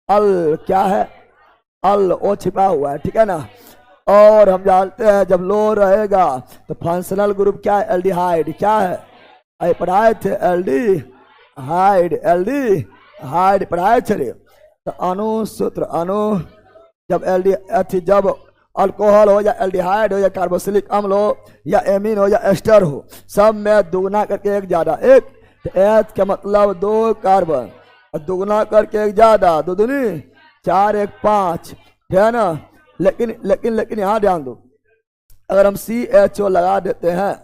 अल क्या है? अल, ओ छिपा हुआ है, ठीक है ना? और हम जानते हैं जब लो रहेगा तो फंक्शनल ग्रुप क्या है? एल्डिहाइड, क्या है? अरे पढ़ाए थे एल्डिहाइड, एल्डिहाइड पढ़ाए थे रे। तो अणुसूत्र, जब जब अल्कोहल हो या एल्डिहाइड हो या कार्बोक्सिलिक अम्ल हो या एमीन हो या एस्टर हो, सब में दुगना करके एक ज्यादा, एक एच का मतलब 2 कार्बन और दुगना करके एक ज्यादा, दो दूनी 4 1 5, है ना। लेकिन लेकिन लेकिन यहाँ ध्यान दो, अगर हम CHO लगा देते हैं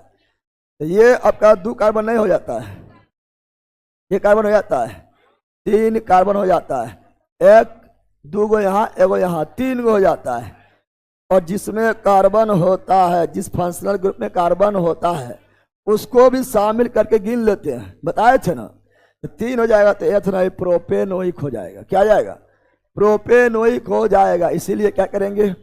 तो ये आपका 2 कार्बन नहीं हो जाता है, ये कार्बन हो जाता है 3 कार्बन हो जाता है, एक 2 गो यहाँ, एगो यहाँ, 3 गो हो जाता है। और जिसमें कार्बन होता है, जिस फंक्शनल ग्रुप में कार्बन होता है उसको भी शामिल करके गिन लेते हैं, बताए थे ना। तो 3 हो जाएगा तो एथेनॉइक प्रोपेनोइक हो जाएगा, क्या जाएगा, प्रोपेनोइक हो जाएगा। इसीलिए क्या करेंगे,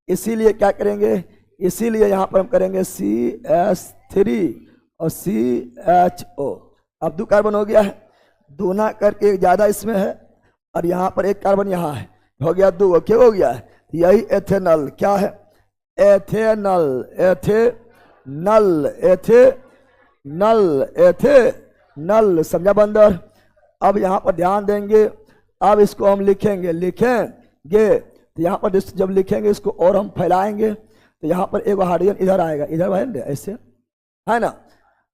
इसीलिए क्या करेंगे, इसीलिए यहाँ पर हम करेंगे CH3 और CHO। अब 2 कार्बन हो गया है, दूना करके एक ज्यादा इसमें है और यहाँ पर 1 कार्बन यहाँ है, हो गया 2, क्या हो गया है, यही एथेनॉल, क्या है, एथेनॉल, एथेनॉल, एथेनॉल, एथेनॉल, समझा बंदर। अब यहाँ पर ध्यान देंगे, अब इसको हम लिखेंगे तो यहाँ पर जब लिखेंगे इसको और हम फैलाएंगे तो यहाँ पर एक हाइड्रोजन इधर आएगा, इधर है ऐसे, है ना।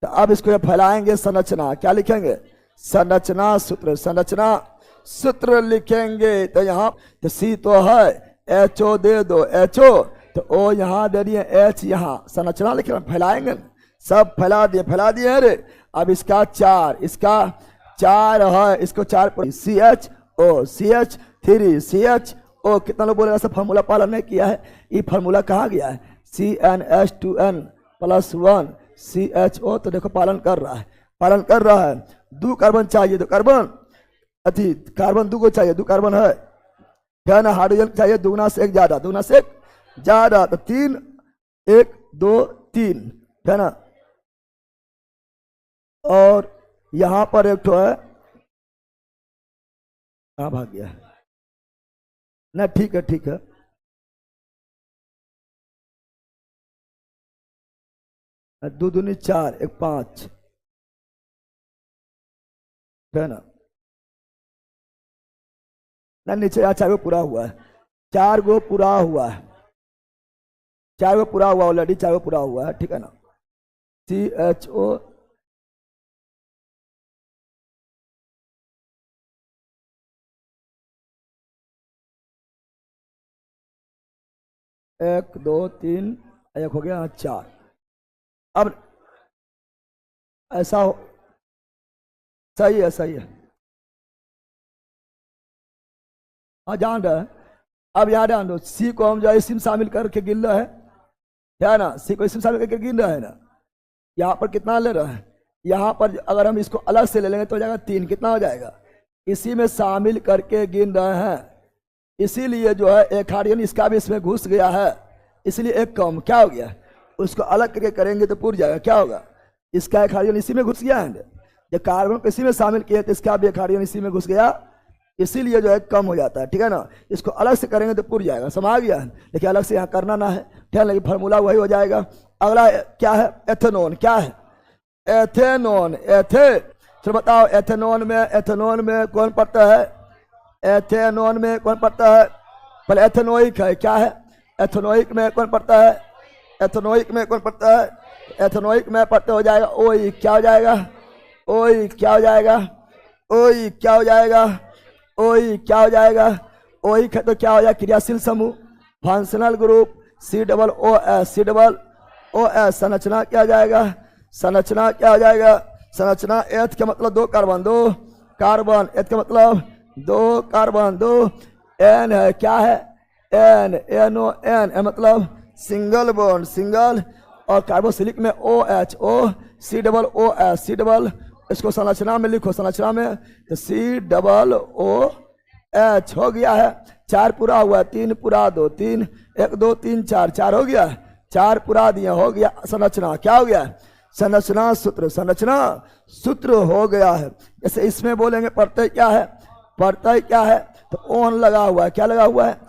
तो अब इसको फैलाएंगे, संरचना क्या लिखेंगे, संरचना सूत्र, संरचना सूत्र लिखेंगे। तो यहाँ तो C तो है, HO दे दो, HO तो O यहाँ दे दिए, H यहाँ, संरचना लिखे, फैलाएंगे, सब फैला दिए अरे। अब इसका 4, इसका 4 है, इसको 4 पर CHO, CH3, CHO, कितना लोग बोलेगा सब फार्मूला पालन नहीं किया है, ये फार्मूला कहाँ गया है, CnH2n + 1 CHO, तो देखो पालन कर रहा है, पालन कर रहा है। 2 कार्बन चाहिए, 2 कार्बन, अति कार्बन 2 को चाहिए, 2 कार्बन है, क्या ना, हाइड्रोजन चाहिए दुगना से एक ज्यादा, दुगना से एक ज्यादा, तो 3 1 2 3, है ना। और यहां पर एक तो है, कहाँ भाग गया ना, ठीक है ठीक है, दो दूनी 4 1 5, है ना। ना नीचे 4 गो पूरा हुआ है, 4 गो पूरा हुआ है, 4 गो पूरा हुआ ऑलरेडी, 4 गो पूरा हुआ है, ठीक है ना। CHO 1 2 3, 1 हो गया 4। अब ऐसा हो, सही है, सही है, हाँ जान रहा है। अब याद ध्यान दो, C को हम जो इसी में शामिल करके गिन रहा है, क्या ना, C को इसी में शामिल करके गिन रहा है ना। यहाँ पर कितना ले रहा है, यहाँ पर अगर हम इसको अलग से ले लेंगे तो हो जाएगा 3, कितना हो जाएगा, इसी में शामिल करके गिन रहे हैं। इसीलिए जो है एक हाइड्रोजन इसका भी इसमें घुस गया है, इसलिए एक कम, क्या हो गया, उसको अलग करके करेंगे तो पूर जाएगा, क्या होगा, इसका एक हाइड्रोजन इसी में घुस गया है, जब कार्बन को इसी में शामिल किया तो इसका भी एक हाइड्रोजन इसी में घुस गया, इसीलिए जो है कम हो जाता है, ठीक है ना। इसको अलग से करेंगे तो पूर जाएगा, समझ गया, लेकिन अलग से यहाँ करना ना है, ठीक है, लेकिन फार्मूला वही हो जाएगा। अगला क्या है, एथेनॉन, क्या है, एथेनॉन, चलो बताओ, एथेनॉन में कौन पड़ता है, एथेनॉन में कौन पड़ता है, पहले एथेनोइक है, क्या है, एथेनोइक में कौन पड़ता है, एथेनोइक में कौन पड़ता है, एथेनोइक में पड़ते हो जाएगा ओई, क्या हो जाएगा, ओई क्या हो जाएगा, ओई क्या हो जाएगा, ओई क्या हो जाएगा, ओई तो क्या हो जाएगा, क्रियाशील समूह, फंक्शनल ग्रुप, COOS, संरचना क्या हो जाएगा, संरचना क्या हो जाएगा, संरचना एथ का मतलब 2 कार्बन, 2 कार्बन, एथ का मतलब 2 कार्बन, 2 एन है, क्या है, एन, NON मतलब सिंगल बॉन्ड, सिंगल, और कार्बोक्सिलिक में OH, COOS, C डबल, इसको संरचना में लिखो, संरचना में तो COOH हो गया है, 4 पूरा हुआ, 3 पूरा 2, 3 1 2 3 4, 4 हो गया, 4 पूरा दिया, हो गया संरचना, क्या हो गया, संरचना सूत्र, संरचना सूत्र हो गया है। जैसे इसमें बोलेंगे प्रत्यय क्या है, प्रत्यय क्या है, तो ओन लगा हुआ है, क्या लगा हुआ है,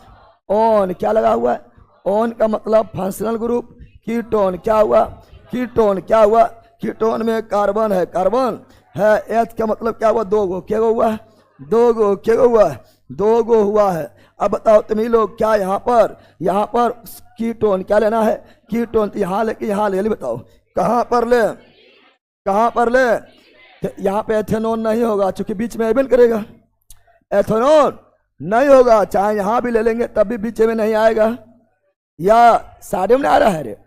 ओन, क्या लगा हुआ है, ओन का मतलब फंक्शनल ग्रुप, कीटोन क्या हुआ, कीटोन क्या हुआ, कीटोन में कार्बन है, कार्बन है, एच का मतलब क्या हुआ, 2 गो, क्या हुआ, 2 गो, क्या हुआ, दो गो हुआ है। अब बताओ तुम ही लोग, क्या यहाँ पर कीटोन क्या लेना है? कीटोन तो यहाँ लेके यहाँ ले ली, बताओ कहाँ पर ले, कहाँ पर ले? तो यहाँ पे एथेनॉन नहीं होगा, चूंकि बीच में एबन करेगा, एथेनॉन नहीं होगा। चाहे यहाँ भी ले लेंगे तब भी बीच में नहीं आएगा, या साइड में आ रहा है रे,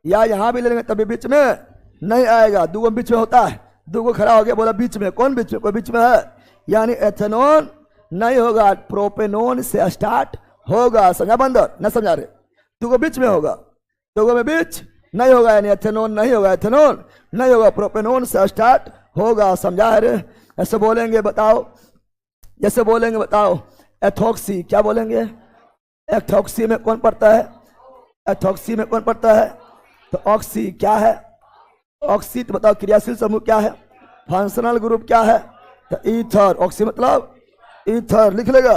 या यहाँ भी ले लेंगे तब भी बीच में नहीं आएगा। दूगो बीच में होता है, दूगो खड़ा हो गया, बोला बीच में, कौन बीच में? कोई बीच में है, यानी एथेनॉन नहीं होगा, प्रोपेनॉन से स्टार्ट होगा। समझा बंदर? न समझा रहे? दूगो बीच में होगा, दूगो में बीच नहीं होगा, यानी एथेनॉन नहीं होगा, एथेनॉन नहीं होगा, प्रोपेनॉन से स्टार्ट होगा। समझा है रे? ऐसे बोलेंगे बताओ, जैसे बोलेंगे बताओ एथॉक्सी, क्या बोलेंगे? एथॉक्सी में कौन पड़ता है? एथॉक्सी में कौन पड़ता है? तो ऑक्सी क्या है? ऑक्सी तो बताओ क्रियाशील समूह क्या है? फंक्शनल ग्रुप क्या है? तो ईथर। ऑक्सी मतलब ईथर। लिख लेगा?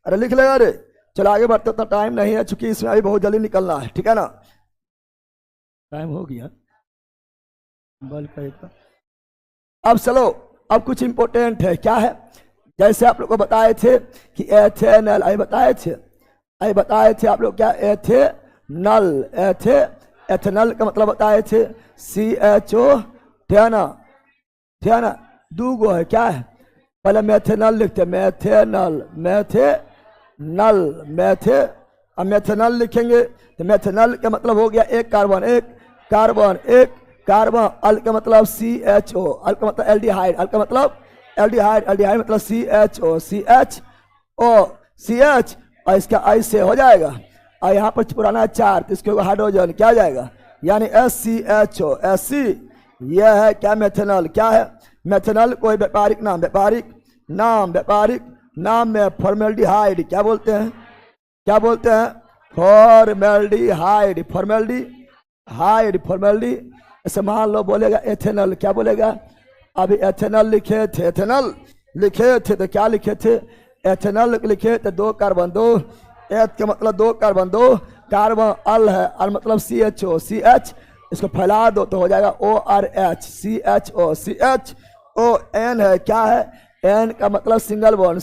अरे लिख लेगा रे। चलो आगे बढ़ते, तो टाइम नहीं है, चूंकि इसमें अभी बहुत जल्दी निकलना है, ठीक है ना? टाइम हो गया बल का। अब चलो, अब कुछ इंपॉर्टेंट है, क्या है? जैसे आप लोग को बताए थे कि एथेनल, अभी बताए थे आप लोग, क्या एथेनल, एथेनल का मतलब बताए थे CHO, ना दूगो है, क्या है? पहले मैथेनल लिखते, मैथेनल, अब मैथेनल लिखेंगे तो मैथेनल का मतलब हो गया एक कार्बन, अल का मतलब CHO, अल का मतलब एल्डिहाइड, अल का मतलब एल्डिहाइड मतलब CH, और इसका I से हो जाएगा, और यहाँ पर पुराना 4 तो इसके हाइड्रोजन क्या जाएगा, यानी SCHO, SC। यह है क्या? मैथेनल। क्या है मैथेनल? कोई व्यापारिक नाम में फॉर्मेल्डिहाइड क्या बोलते हैं? फॉर्मेल्डिहाइड। ऐसे मान लो बोलेगा एथेनल, क्या बोलेगा? अभी एथेनल लिखे थे तो क्या लिखे थे? एथेनल लिखे थे 2 कार्बन, 2 एथ के मतलब 2 कार्बन, 2 कार्बन, अल है, अल मतलब CHO, CH इसको फैला दो तो हो जाएगा ORH, CHON है, क्या है? N का मतलब सिंगल बॉन्ड,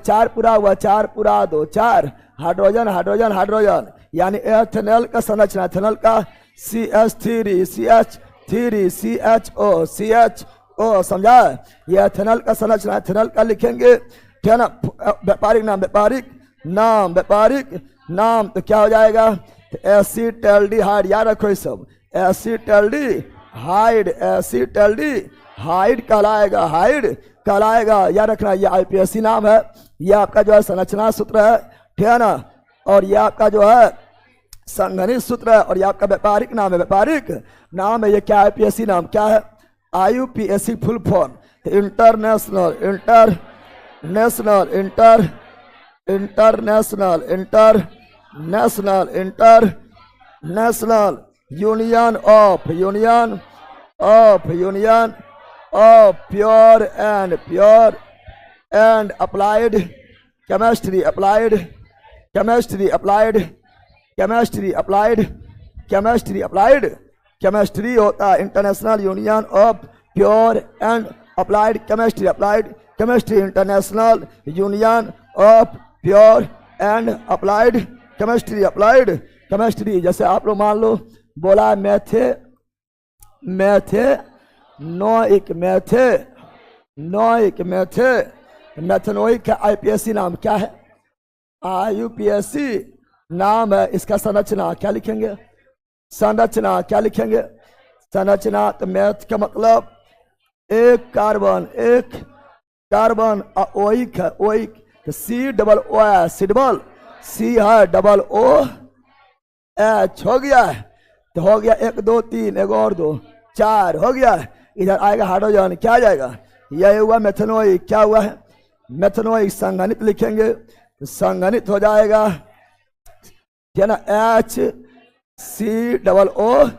4 पूरा हुआ, 4 पूरा 2, 4 हाइड्रोजन, यानी एथेनल का संरचना, एथेनल का CH3CHO, समझा? ये एथेनल का संरचना, एथेनल का लिखेंगे, ठीक है ना? व्यापारिक नाम तो क्या हो जाएगा? एसिटल्डिहाइड, याद रखो ये सब, एसिटल्डिहाइड कहलाएगा, याद रखना। ये IPSC नाम है, ये आपका जो है संरचना सूत्र है, ठीक है ना? और ये आपका जो है संघनित सूत्र है, और ये आपका व्यापारिक नाम है, ये क्या IPSC नाम क्या है? IUPAC full form, international union of pure and applied chemistry, chemistry होता है international union of pure and applied chemistry, international union of pure and applied chemistry. जैसे आप लोग मान लो बोला मैथेनोइक का IPSC नाम क्या है? IUPAC नाम है। इसका संरचना क्या लिखेंगे? संरचना तो मैथ का मतलब एक कार्बन ओइक है, तो C है, OH हो गया है, तो हो गया 1 2 3, 1 और 2 4 हो गया है। इधर आएगा हाइड्रोजन, क्या आ जाएगा? यह हुआ मैथेनोइक। क्या हुआ है? मैथेनोइक। संघनित लिखेंगे तो संघनित हो जाएगा, ठीक है ना? HCOOH।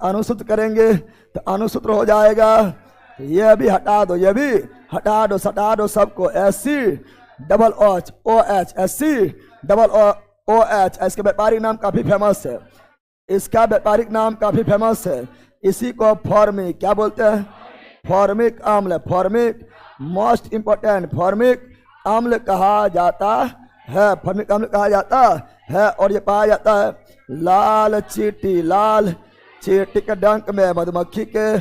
अनुसूत्र करेंगे तो अनुसूत्र हो जाएगा, ये भी हटा दो, सटा दो सबको, SCOOH। इसके व्यापारिक नाम काफी फेमस है, इसी को फॉर्मिक क्या बोलते हैं? फॉर्मिक अम्ल, मोस्ट इंपोर्टेंट फॉर्मिक अम्ल कहा जाता है, फॉर्मिक अम्ल कहा जाता है। और ये पाया जाता है लाल चींटी, लाल चींटी के डंक में, मधुमक्खी के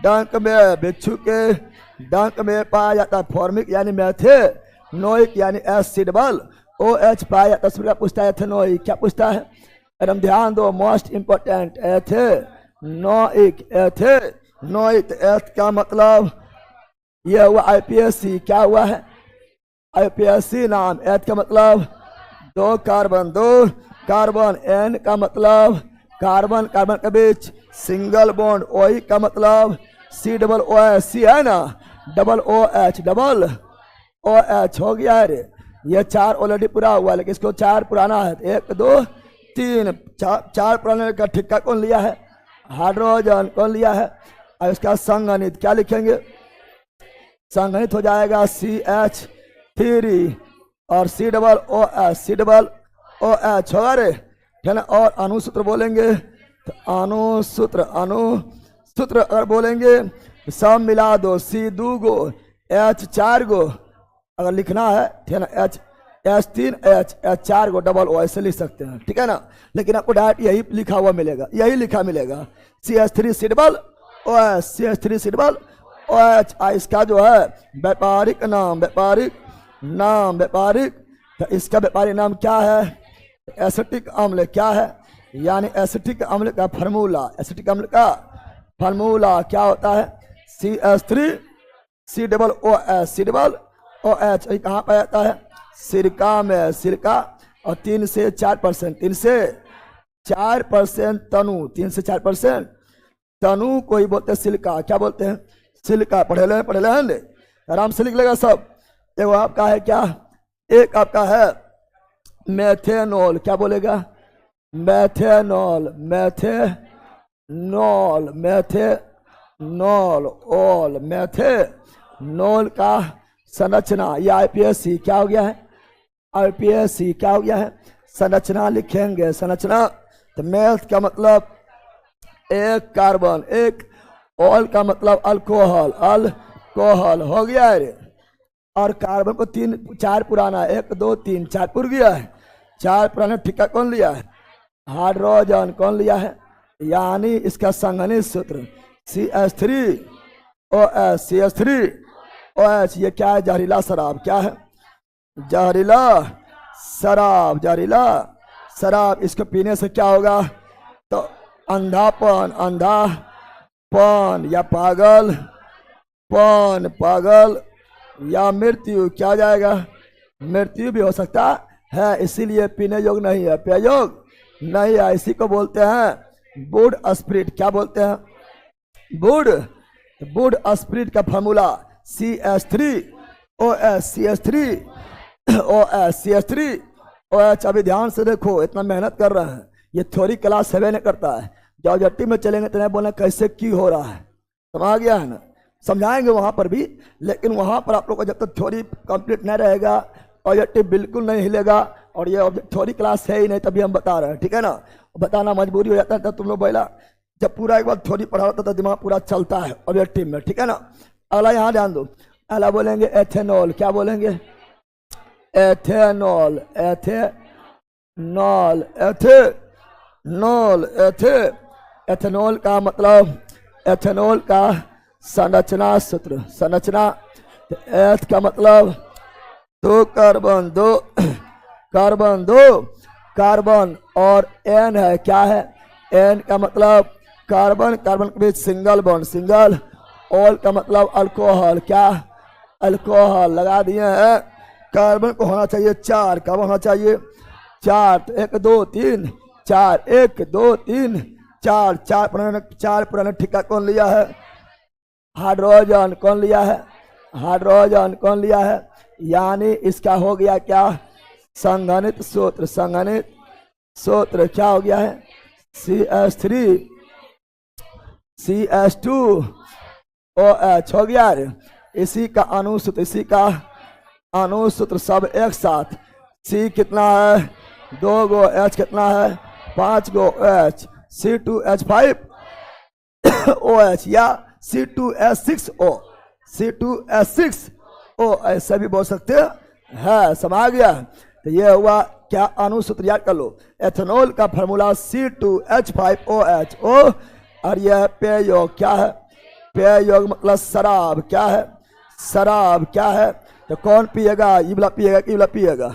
डंक में, बिच्छू के डंक में पाया जाता है फॉर्मिक यानी मेथेनोइक यानी एसिडबल। OH पाया जाता है। सूर्य पूछता है एथेनोइक, क्या पूछता है? एकदम ध्यान दो, मोस्ट इंपोर्टेंट, एथेनोइक, एथेनोइक। एथ का मतलब यह हुआ IPSC, क्या हुआ है? IPSC नाम। एथ का मतलब दो कार्बन, दो कार्बन। N का मतलब कार्बन कार्बन के बीच सिंगल बॉन्ड। OI का मतलब COOH, है ना, डबल OH हो गया है रे। ये 4 ऑलरेडी पूरा हुआ, लेकिन इसको 4 पुराना है। 1 2 3 4 पुराने का ठिक्का कौन लिया है? हाइड्रोजन कौन लिया है? और इसका संगणित क्या लिखेंगे? संगणित हो जाएगा CH3 और COOH होगा रे, है ना। और अणुसूत्र बोलेंगे तो अणुसूत्र अगर बोलेंगे तो सब मिला दो, C 2 गो, H 4 गो अगर लिखना है ना, H 4 गो, डबल O ऐसे लिख सकते हैं, ठीक है ना। लेकिन आपको डायरेक्ट यही लिखा हुआ मिलेगा, यही लिखा मिलेगा, CH3 सिडबल OH, CH3 सिडबल OH। इसका जो है व्यापारिक नाम, तो इसका व्यापारिक नाम क्या है? एसिटिक अम्ल। क्या है? यानी एसिटिक अम्ल का फार्मूला, एसिटिक अम्ल का फार्मूला क्या होता है? CH3 COOH, सिडबल OH। कहाँ पाया जाता है? सिरका में, सिरका। और 3 से 4%, 3 से 4% तनु, 3 से 4% तनु को ही बोलते हैं सिलिका। क्या बोलते हैं? सिलिका। पढ़े ले आराम से लिख लेगा सब। एगो आपका है क्या? एक आपका है मेथेनॉल। क्या बोलेगा? मेथेनॉल, मेथेनॉल का संरचना। ये IPSC क्या हो गया है? IPSC क्या हो गया है? संरचना लिखेंगे, संरचना। तो मेथ का मतलब एक कार्बन, एक ऑल का मतलब अल्कोहल, अल्कोहल हो गया है रे। और कार्बन को 3 4 पुराना, 1 2 3 4 पुर गया है। 4 पुराना ठिक्का कौन लिया है? हाइड्रोजन कौन लिया है? यानी इसका संगणित सूत्र CH3OH। ये क्या है? जहरीला शराब। क्या है? जहरीला शराब। इसको पीने से क्या होगा? तो अंधापन या पागल या मृत्यु। क्या जाएगा? मृत्यु भी हो सकता है, इसीलिए पीने योग्य नहीं है, पेय योग्य नहीं है। इसी को बोलते हैं वुड स्पिरिट। क्या बोलते हैं? वुड स्पिरिट का फार्मूला CH3OH। अभी ध्यान से देखो, इतना मेहनत कर रहे हैं, ये थ्योरी क्लास 7 नहीं करता है। जब ऑब्जेक्टिव में चलेंगे तो नहीं बोलना कैसे की हो रहा है, समझ गया है ना। समझाएंगे वहां पर भी, लेकिन वहां पर आप लोग को जब तक थ्योरी कंप्लीट नहीं रहेगा, ऑब्जेक्टिव बिल्कुल नहीं हिलेगा। और ये थ्योरी क्लास है ही नहीं, तभी हम बता रहे हैं, ठीक है ना। बताना मजबूरी हो जाता है। तब तुम लोग बोला जब पूरा एक बार थ्योरी पढ़ा होता तो दिमाग पूरा चलता है ऑब्जेक्टिव में, ठीक है ना। अगला यहाँ ध्यान दो, अगला बोलेंगे एथेनॉल। क्या बोलेंगे? एथेनॉल एथेनॉल का मतलब, एथेनॉल का संरचना सूत्र, संरचना। एथ का मतलब 2 कार्बन और N है। क्या है? N का मतलब कार्बन के बीच सिंगल बॉन्ड, सिंगल। ऑल का मतलब अल्कोहल। क्या? अल्कोहल लगा दिए हैं। कार्बन को होना चाहिए 4, कब होना चाहिए? 4। तो 1 2 3 4, 1 2 3 4, 4 पुराने ठिक्का कौन लिया है? हाइड्रोजन कौन लिया है? यानी इसका हो गया क्या? संगणित सूत्र क्या हो गया है? CH2OH हो गया रे। इसी का अणुसूत्र सब एक साथ। C कितना है? 2 गो, H कितना है? 5 गो OH, C2H5OH या C2H6O, ऐसे भी बोल सकते हैं, है। समझ गया? तो ये हुआ क्या, अनुसूत्र याद कर लो। एथेनॉल का फार्मूला C2H5OH O, और यह पेय योग क्या है? पेय योग मतलब शराब। क्या है? शराब। क्या है? तो कौन पिएगा? ये वाला पिएगा कि ये वाला पिएगा?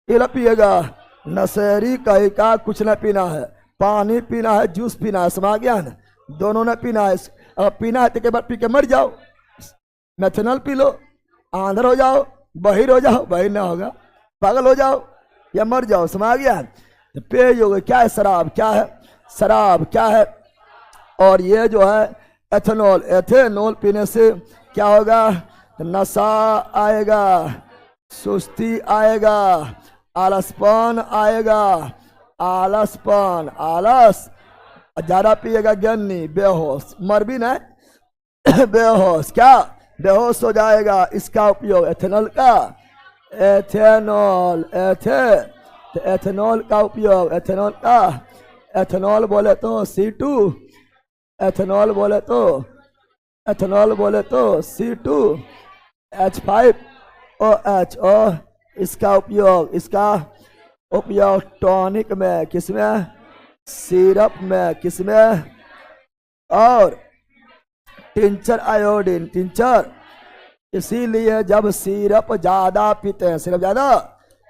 ये वाला पिएगा। नशेरी कहीं का कुछ न पीना है, पानी पीना है, जूस पीना है। समझ गया ना? दोनों ने पीना है। अब पीना है तो के बाद पी के मर जाओ, मेथनॉल पी लो, आंधर हो जाओ, बहिर हो जाओ, बहिर ना होगा, पागल हो जाओ या मर जाओ। समझ गया? तो पेय योग क्या है? शराब। क्या है? शराब। क्या है? और ये जो है एथेनॉल, एथेनॉल पीने से क्या होगा? नशा आएगा, सुस्ती आएगा, आलसपन आएगा, आलसपन, आलस। ज्यादा पिएगा ज्ञानी, बेहोश, मर भी नहीं बेहोश। क्या? बेहोश हो जाएगा। इसका उपयोग एथेनॉल का, एथेनॉल, तो एथेनॉल का उपयोग, एथेनॉल का, एथेनॉल बोले तो C2, एथेनॉल बोले तो, एथेनॉल बोले तो C2H5OH और इसका उपयोग टॉनिक में, किसमें? सिरप में, किसमें? और टिंचर आयोडीन, टिंचर। इसीलिए जब सिरप ज्यादा पीते हैं, सिरप ज्यादा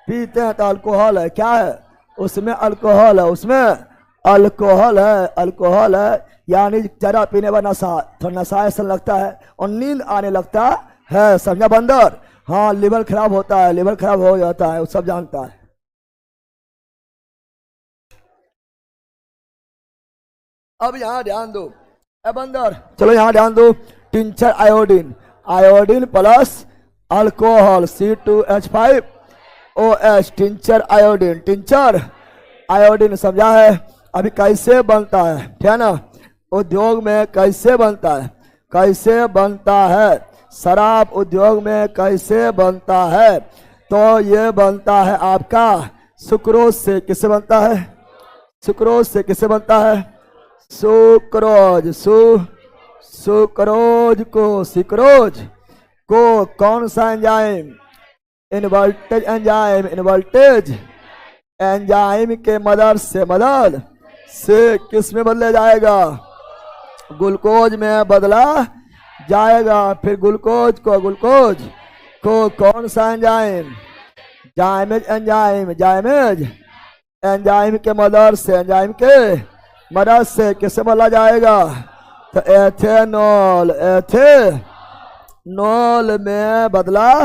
पीते हैं तो अल्कोहल है। क्या है? उसमें अल्कोहल है, उसमें अल्कोहल है, अल्कोहल है। यानी ज्यादा पीने पर नशा, तो नशा ऐसा लगता है और नींद आने लगता है। समझा बंदर? हाँ, लिवर खराब होता है, लिवर खराब हो जाता है, वो सब जानता है। अब यहाँ ध्यान दो बंदर, चलो यहाँ ध्यान दो। Tincture iodine, iodine plus alcohol C2H5OH, tincture iodine, tincture iodine. समझा है? अभी कैसे बनता है, ठीक है ना? उद्योग में कैसे बनता है, कैसे बनता है? शराब उद्योग में कैसे बनता है? तो ये बनता है आपका सुक्रोज से। किससे बनता है? सुक्रोज से। किससे बनता है? सुक्रोज, सुक्रोज को, सुक्रोज को कौन सा enzyme? Invertase enzyme, invertase enzyme के मदद से किस में बदला जाएगा? ग्लूकोज में बदला जाएगा। फिर ग्लूकोज को कौन सा एंजाइम? जाइमेज एंजाइम, जाइमेज एंजाइम के मदद से किससे बदला जाएगा? तो एथेनॉल, एथेनॉल में बदला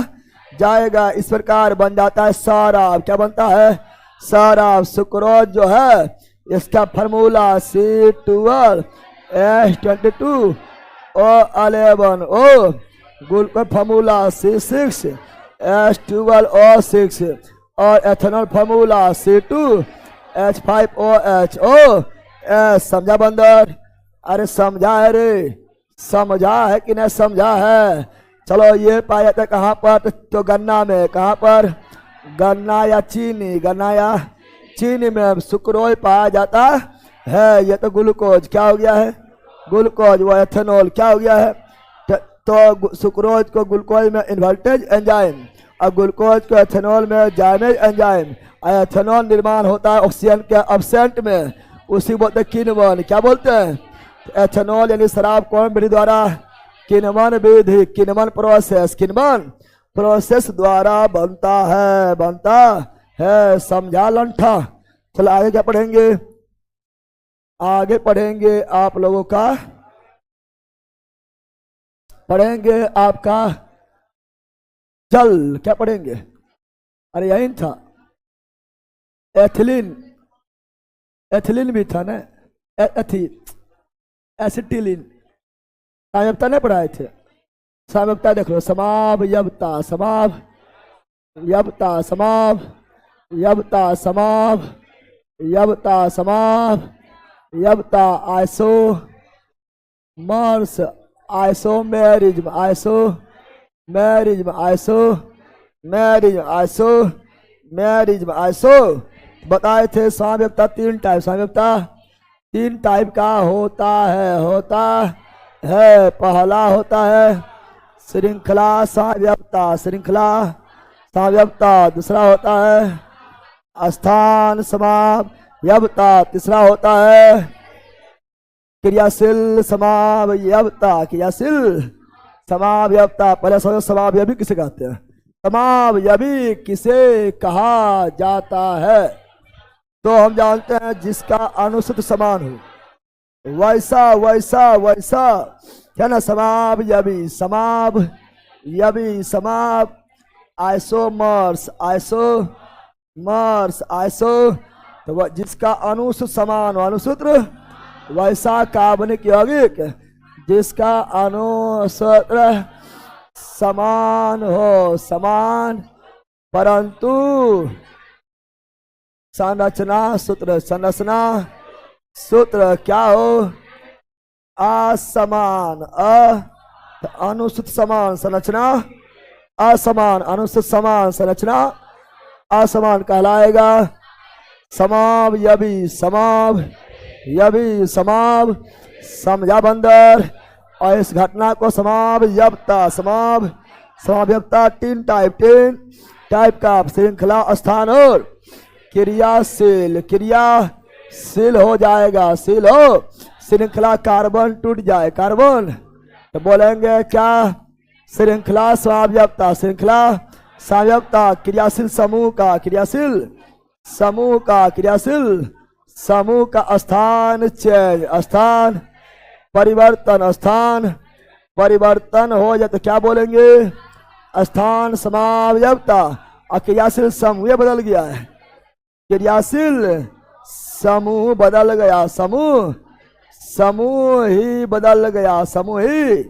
जाएगा। इस प्रकार बन जाता है शराब। क्या बनता है? शराब। सुक्रोज जो है इसका formula C12H22O11O, glucose formula C6H12O6 और एथेनॉल फार्मूला C2H5OHO। समझा बंदर? अरे समझा है रे, समझा है कि नहीं समझा है? चलो ये पाया जाता है कहाँ पर? तो गन्ना में। कहाँ पर? गन्ना या चीनी, गन्ना या चीनी में सुक्रोज पाया जाता है। ये तो ग्लूकोज क्या हो गया है? ग्लूकोज। वो एथेनॉल क्या हो गया है? तो सुक्रोज को ग्लूकोज में इन्वर्टेज एंजाइम और ग्लूकोज को एथेनॉल में जाइमेज एंजाइम। एथेनॉल निर्माण होता है ऑक्सीजन के एब्सेंट में, उसी बोलते किण्वन। क्या बोलते हैं? एथेनॉल यानी शराब कौन विधि द्वारा? किण्वन विधि, किण्वन प्रोसेस, किण्वन प्रोसेस द्वारा बनता है। समझा लंठा? चलो आगे क्या पढ़ेंगे? आगे पढ़ेंगे आप लोगों का, पढ़ेंगे आपका जल। क्या पढ़ेंगे? अरे यही था एथिलीन, एथिलीन भी था ना, एसिटिलीन। साम्यता नहीं पढ़ाए थे? साम्यता देख लो, समाव यवता, समाव यवता, समाव यवता, समाव यवता, समाव यवता, isomers, isomerism, isomerism, isomerism, isomerism, iso बताए थे। साम्यता तीन टाइप, साम्यता तीन टाइप का होता है। पहला होता है श्रृंखला साम्यता, श्रृंखला समाव्यक्ता दूसरा होता है स्थान समाव्यक्ता, तीसरा होता है क्रियाशील समाव्यक्ता, क्रियाशील समाव्यक्ता। पहले समझो समावयवी किसे कहते हैं। समावयवी किसे कहा जाता है? तो हम जानते हैं जिसका अनुसूत्र समान हो, वैसा वैसा वैसा क्या ना समावयवी। समावयवी समाव आइसोमर्स, आइसोमर्स आइसो, तो जिसका अनुसूत्र समान हो, अनुसूत्र वैसा कार्बनिक यौगिक जिसका अनुसूत्र समान हो, समान परंतु संरचना सूत्र, संरचना सूत्र क्या हो, असमान। अनुसूत्र समान, संरचना असमान, अनुसूत्र समान, संरचना असमान कहलाएगा समावयवी। समावयवी समाव समझा बंदर। और इस घटना को समावयवता, समावयवता तीन टाइप का श्रृंखला स्थान और क्रियाशील, क्रियाशील हो जाएगा, शील हो श्रृंखला कार्बन टूट जाए, कार्बन तो बोलेंगे क्या श्रृंखला समावयवता, श्रृंखला समावयवता क्रियाशील समूह का, क्रियाशील समूह का, क्रियाशील समूह का स्थान चेंज, स्थान परिवर्तन, स्थान परिवर्तन हो जाए तो क्या बोलेंगे स्थान समावयवता। और क्रियाशील समूह बदल गया है, क्रियाशील समूह बदल गया, समूह ही बदल गया, समूह ही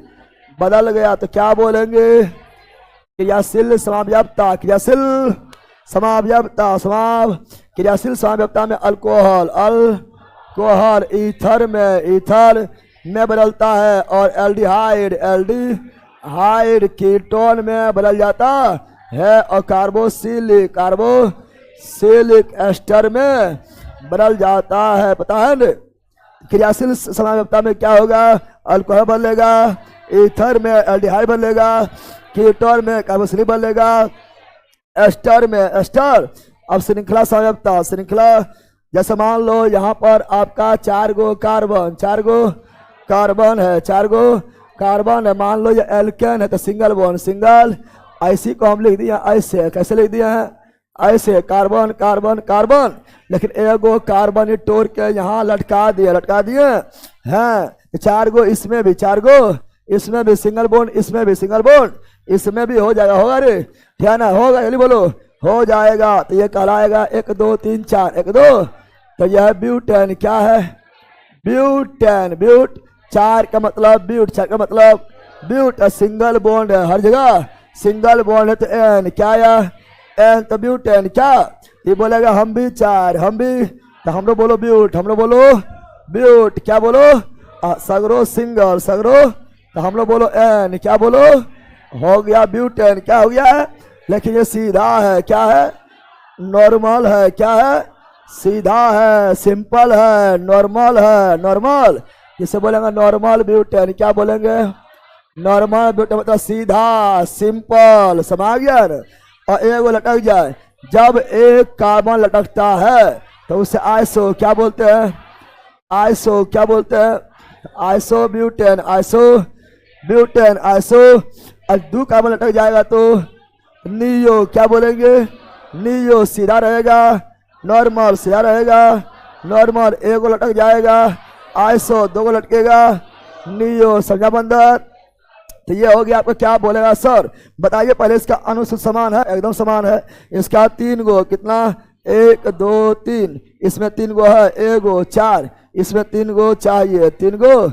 बदल गया तो क्या बोलेंगे क्रियाशील समावयवता, क्रियाशील समावयवता समाव क्रियाशील समावयवता में अल्कोहल, अल्कोहल ईथर में बदलता है और एल्डिहाइड, एल्डिहाइड कीटोन में बदल जाता है और कार्बोक्सिलिक, कार्बोक्सिलिक एस्टर में बदल जाता है। पता है न क्रियाशील समावयवता में क्या होगा, अल्कोहल बदलेगा, ईथर में एल्डिहाइड बदलेगा, कीटोन में कार्बोक्सिलिक बदलेगा, एस्टर में एस्टर। अब श्रृंखला समावयवता, श्रृंखला जैसे मान लो यहाँ पर आपका 4 गो कार्बन, 4 गो कार्बन है, 4 गो कार्बन है, मान लो ये एल्केन है तो सिंगल बॉन्ड, सिंगल ऐसी को हम लिख दिया ऐसे, कैसे लिख दिया है ऐसे, कार्बन कार्बन कार्बन, लेकिन एगो कार्बन तोड़ के यहाँ लटका दिए हैं 4 गो, इसमें भी 4 गो, इसमें भी सिंगल बॉन्ड, इसमें भी सिंगल बॉन्ड, इसमें भी हो जाएगा, होगा रे क्या ना होगा, जल्दी बोलो हो जाएगा। तो ये कहलाएगा 1 2 3 4, 1 2, तो यह ब्यूटेन क्या है, ब्यूटेन, ब्यूट 4 का मतलब ब्यूट, 4 का मतलब ब्यूट, सिंगल बॉन्ड है हर जगह, सिंगल बॉन्ड है तो एन क्या है, एन तो ब्यूटेन क्या, ये बोलेगा हम भी 4, हम भी, तो हम लोग बोलो ब्यूट, हम लोग बोलो ब्यूट, क्या बोलो सगरो सिंगल, सगरो, तो हम लोग बोलो एन, क्या बोलो हो गया ब्यूटेन, क्या हो गया है, लेकिन ये सीधा है, क्या है नॉर्मल है, क्या है सीधा है, सिंपल है, नॉर्मल है, नॉर्मल, जिसे बोलेंगे नॉर्मल ब्यूटेन, क्या बोलेंगे नॉर्मल ब्यूटेन मतलब सीधा सिंपल, समझ गया न। और एगो लटक जाए, जब एक कार्बन लटकता है तो उसे आइसो क्या बोलते हैं, आइसो क्या बोलते हैं, iso butane, iso butane iso. और 2 कार्बन लटक जाएगा तो नियो क्या बोलेंगे, नियो सीधा रहेगा, नॉर्मल सीधा रहेगा, नॉर्मल एगो लटक जाएगा, आइसो 2 को लटकेगा, नियो, समझा बंदर। तो ये हो गया, आपको क्या बोलेगा सर बताइए, पहले इसका अनुसूत्र समान है, एकदम समान है, इसका 3 गो कितना 1 2 3, इसमें 3 गो है, एगो 4, इसमें 3 गो चाहिए, 3 गो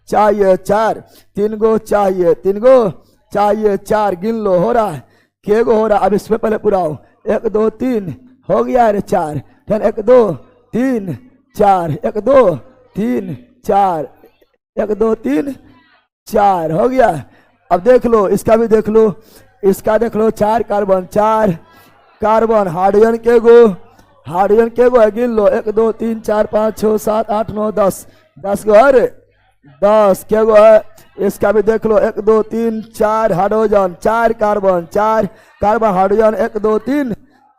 चाहिए 4, 3 गो चाहिए, 3 गो चाहिए 4, गिन लो हो रहा है, के गो हो रहा है, अब इसमें पहले पुराओ, 1 2 3 हो गया है 4, फिर 1 2 3 4, 1 2 3 4, 1 2 3 4 हो गया। अब देख लो इसका भी देख लो, इसका देख लो 4 कार्बन, 4 कार्बन, हाइड्रोजन के गो, हाइड्रोजन के गो है, गिन लो 1 2 3 4 5 6 7 8 9 10, 10 गो है रे, 10 के गो है, इसका भी देख लो, 1 2 3 4 हाइड्रोजन, 4 कार्बन, 4 कार्बन हाइड्रोजन, 1 2 3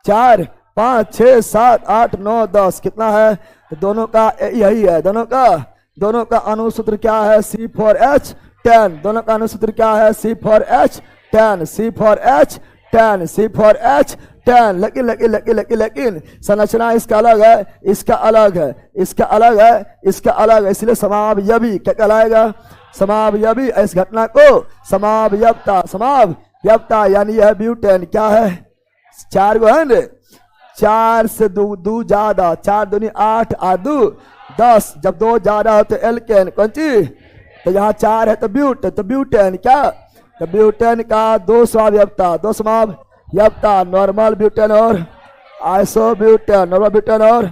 4 5 6 7 8 9 10, कितना है? तो दोनों का यही है, दोनों का अनुसूत्र क्या है? C4H10। दोनों का अनुसूत्र क्या है? C4H10, C4H10, C4H10। लेकिन संरचना इसका अलग है, इसका अलग है, इसका अलग है, इसका अलग है, इसलिए समावयवी क्या कहलाएगा? समावयवी। इस घटना को समावयवता यानी यह ब्यूटेन क्या है? 4 गो है ना, 4 से 2 ज्यादा, 4 दूनी 8 आ 2 10, जब 2 ज्यादा हो तो एल्केन, कौन चीज? तो यहाँ 4 है तो ब्यूटेन क्या? तो ब्यूटेन का 2 समावयवता, नॉर्मल ब्यूटेन और आइसोब्यूटेन, नॉर्मल ब्यूटेन और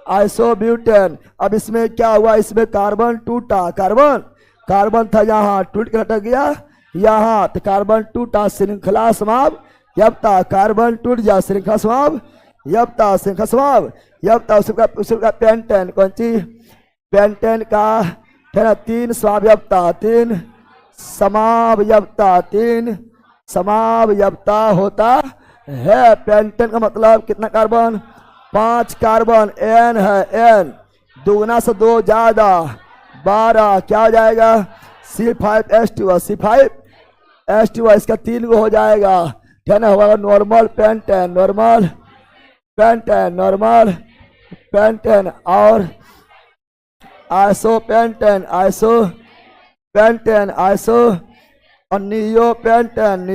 आइसोब्यूटेन। अब इसमें क्या हुआ? इसमें कार्बन टूटा, कार्बन था यहाँ, टूट के लटक गया यहाँ, तो कार्बन टूटा, श्रृंखला समावयवता, कार्बन टूट जा, श्रृंखला समावयवता। उसका पेंटेन, कौन सी? पेंटेन का 3 समावयवता होता है। पेंटेन का मतलब कितना कार्बन? 5 कार्बन, N है, N दुगना से 2 ज्यादा 12, क्या हो जाएगा? C5H2, C5H2, इसका 3 गो हो जाएगा, है ना? होगा नॉर्मल पेंटेन और आइसोपेंटेन और नियो पेंटेन।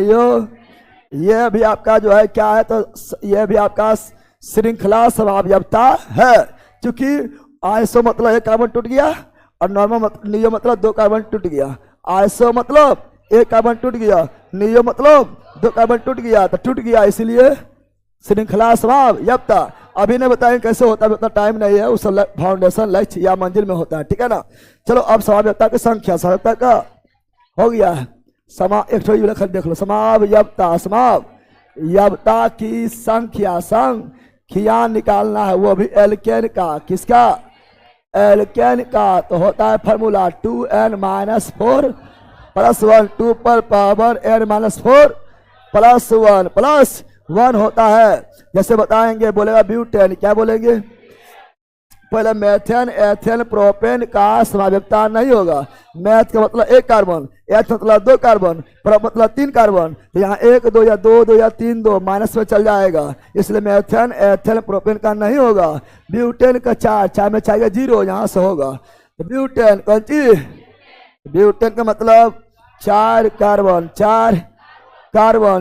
ये भी आपका जो है क्या है? तो ये भी आपका श्रृंखला समावयवता है, क्योंकि आइसो मतलब 1 कार्बन टूट गया और नॉर्मल नियो मतलब 2 कार्बन टूट गया। आइसो मतलब 1 कार्बन टूट गया, नियो मतलब 2 कार्बन टूट गया, तो टूट गया, इसलिए श्रृंखला समावयवता। अभी नहीं बताएंगे कैसे होता है, उतना टाइम नहीं है, उस फाउंडेशन लक्ष्य या मंजिल में होता है, ठीक है ना। चलो अब समावयवता की संख्या, समावयवता का हो गया है। एक देख लो, समावयवता की संख्या निकालना है, वो भी एल्केन का। किसका? एल्केन का। तो होता है फॉर्मूला 2n-4 + 1, 2 पर पावर n-4 + 1 होता है। जैसे बताएंगे, बोलेगा ब्यूटेन, क्या बोलेंगे? पहले मेथेन, एथेन, प्रोपेन का समावयवता नहीं होगा। मैथ का मतलब 1 कार्बन, एथ मतलब 2 कार्बन, प्रोप मतलब 3 कार्बन, तो यहाँ 1 2 या 2 2 या 3 2 माइनस में चल जाएगा, इसलिए मेथेन, एथेन, प्रोपेन का नहीं होगा। ब्यूटेन का 4 में चाहिए 0, यहाँ से होगा। तो ब्यूटेन कौन चीज? ब्यूटेन का मतलब 4 कार्बन,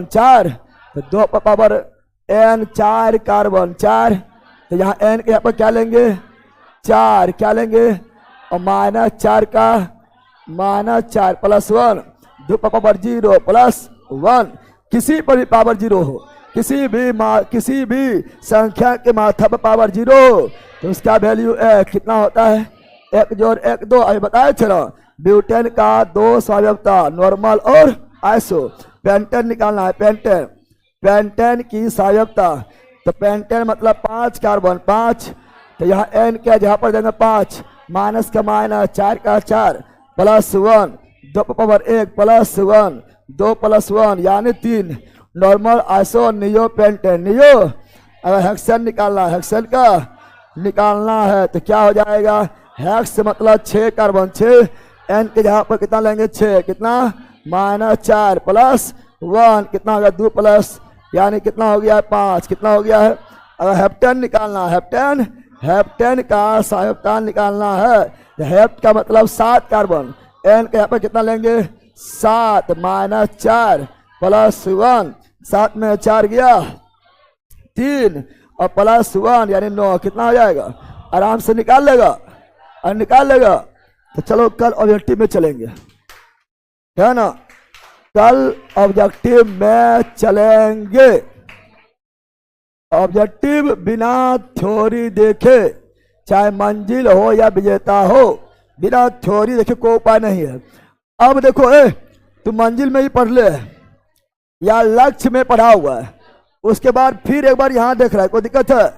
4 तो 2 पर पावर n, 4 कार्बन 4, तो यहाँ n के यहाँ पर क्या लेंगे? 4 क्या लेंगे? और -4 का -4 + 1, 2 पर पावर 0 + 1, किसी पर भी पावर 0 हो, किसी भी संख्या के माथा पर पावर 0, तो उसका वैल्यू कितना होता है? 1 + 1 2। अभी बताए थे ना, ब्यूटेन का 2 समावयवता, नॉर्मल और आइसो। पेंटेन निकालना है, पेंटेन की समावयवता। तो पेंटेन मतलब 5 कार्बन 5, तो यहाँ n क्या, जहाँ पर देंगे 5, माइनस का माइनस, 4 का 4 + 1, 2 पर पावर 1 + 1, 2 + 1 यानी 3। Normal, iso, neo, pentane. Neo अगर हेक्सेन निकालना है, हेक्सेन का निकालना है तो क्या हो जाएगा? हेक्स मतलब 6 कार्बन 6, n के जहाँ पर कितना लेंगे? 6, कितना? -4 + 1, कितना होगा? 2 प्लस, यानी कितना हो गया? 5, कितना हो गया है? अगर हेप्टेन निकालना है, हेप्टेन का समावयवता निकालना है, हेप्ट का मतलब 7 कार्बन, n के यहाँ पर कितना लेंगे? 7 -4 + 1, 7 में 4 गया 3 और +1 यानी 9, कितना हो जाएगा? आराम से निकाल लेगा। तो चलो कल ऑब्जेक्टिव में चलेंगे, है ना? कल ऑब्जेक्टिव में चलेंगे। ऑब्जेक्टिव बिना थ्योरी देखे, चाहे मंजिल हो या विजेता हो, बिना थ्योरी देखे कोई उपाय नहीं है। अब देखो, तुम मंजिल में ही पढ़ ले या लक्ष्य में पढ़ा हुआ है, उसके बाद फिर एक बार यहाँ देख रहा है, कोई दिक्कत है?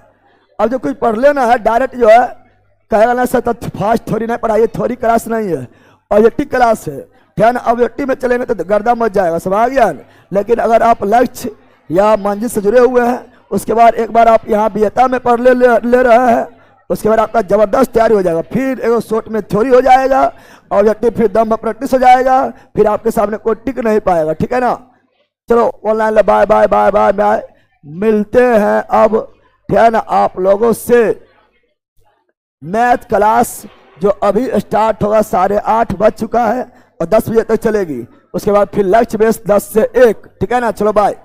अब जो कुछ पढ़ लेना है डायरेक्ट जो है कहेगा ना सर फास्ट थ्योरी नहीं पढ़ाइए, थ्योरी क्लास नहीं है, ऑब्जेक्टिव क्लास है। ठीक है ना। ऑब्जेक्टिव में चलेंगे तो गर्दा मच जाएगा, सब आ गया ना। लेकिन अगर आप लक्ष्य या मंजिल से जुड़े हुए हैं, उसके बाद एक बार आप यहाँ विजेता में पढ़ ले रहे हैं, उसके बाद आपका जबरदस्त तैयारी हो जाएगा। फिर एक शॉर्ट में थ्योरी हो जाएगा, ऑब्जेक्टिव फिर दम में प्रैक्टिस हो जाएगा, फिर आपके सामने कोई टिक नहीं पाएगा, ठीक है ना। चलो online bye bye bye bye bye, मिलते हैं अब, ठीक है ना, आप लोगों से मैथ क्लास जो अभी स्टार्ट होगा 8:30 बज चुका है और 10 बजे तक चलेगी। उसके बाद फिर लक्ष्य बेस 10 से 1, ठीक है ना। चलो बाय।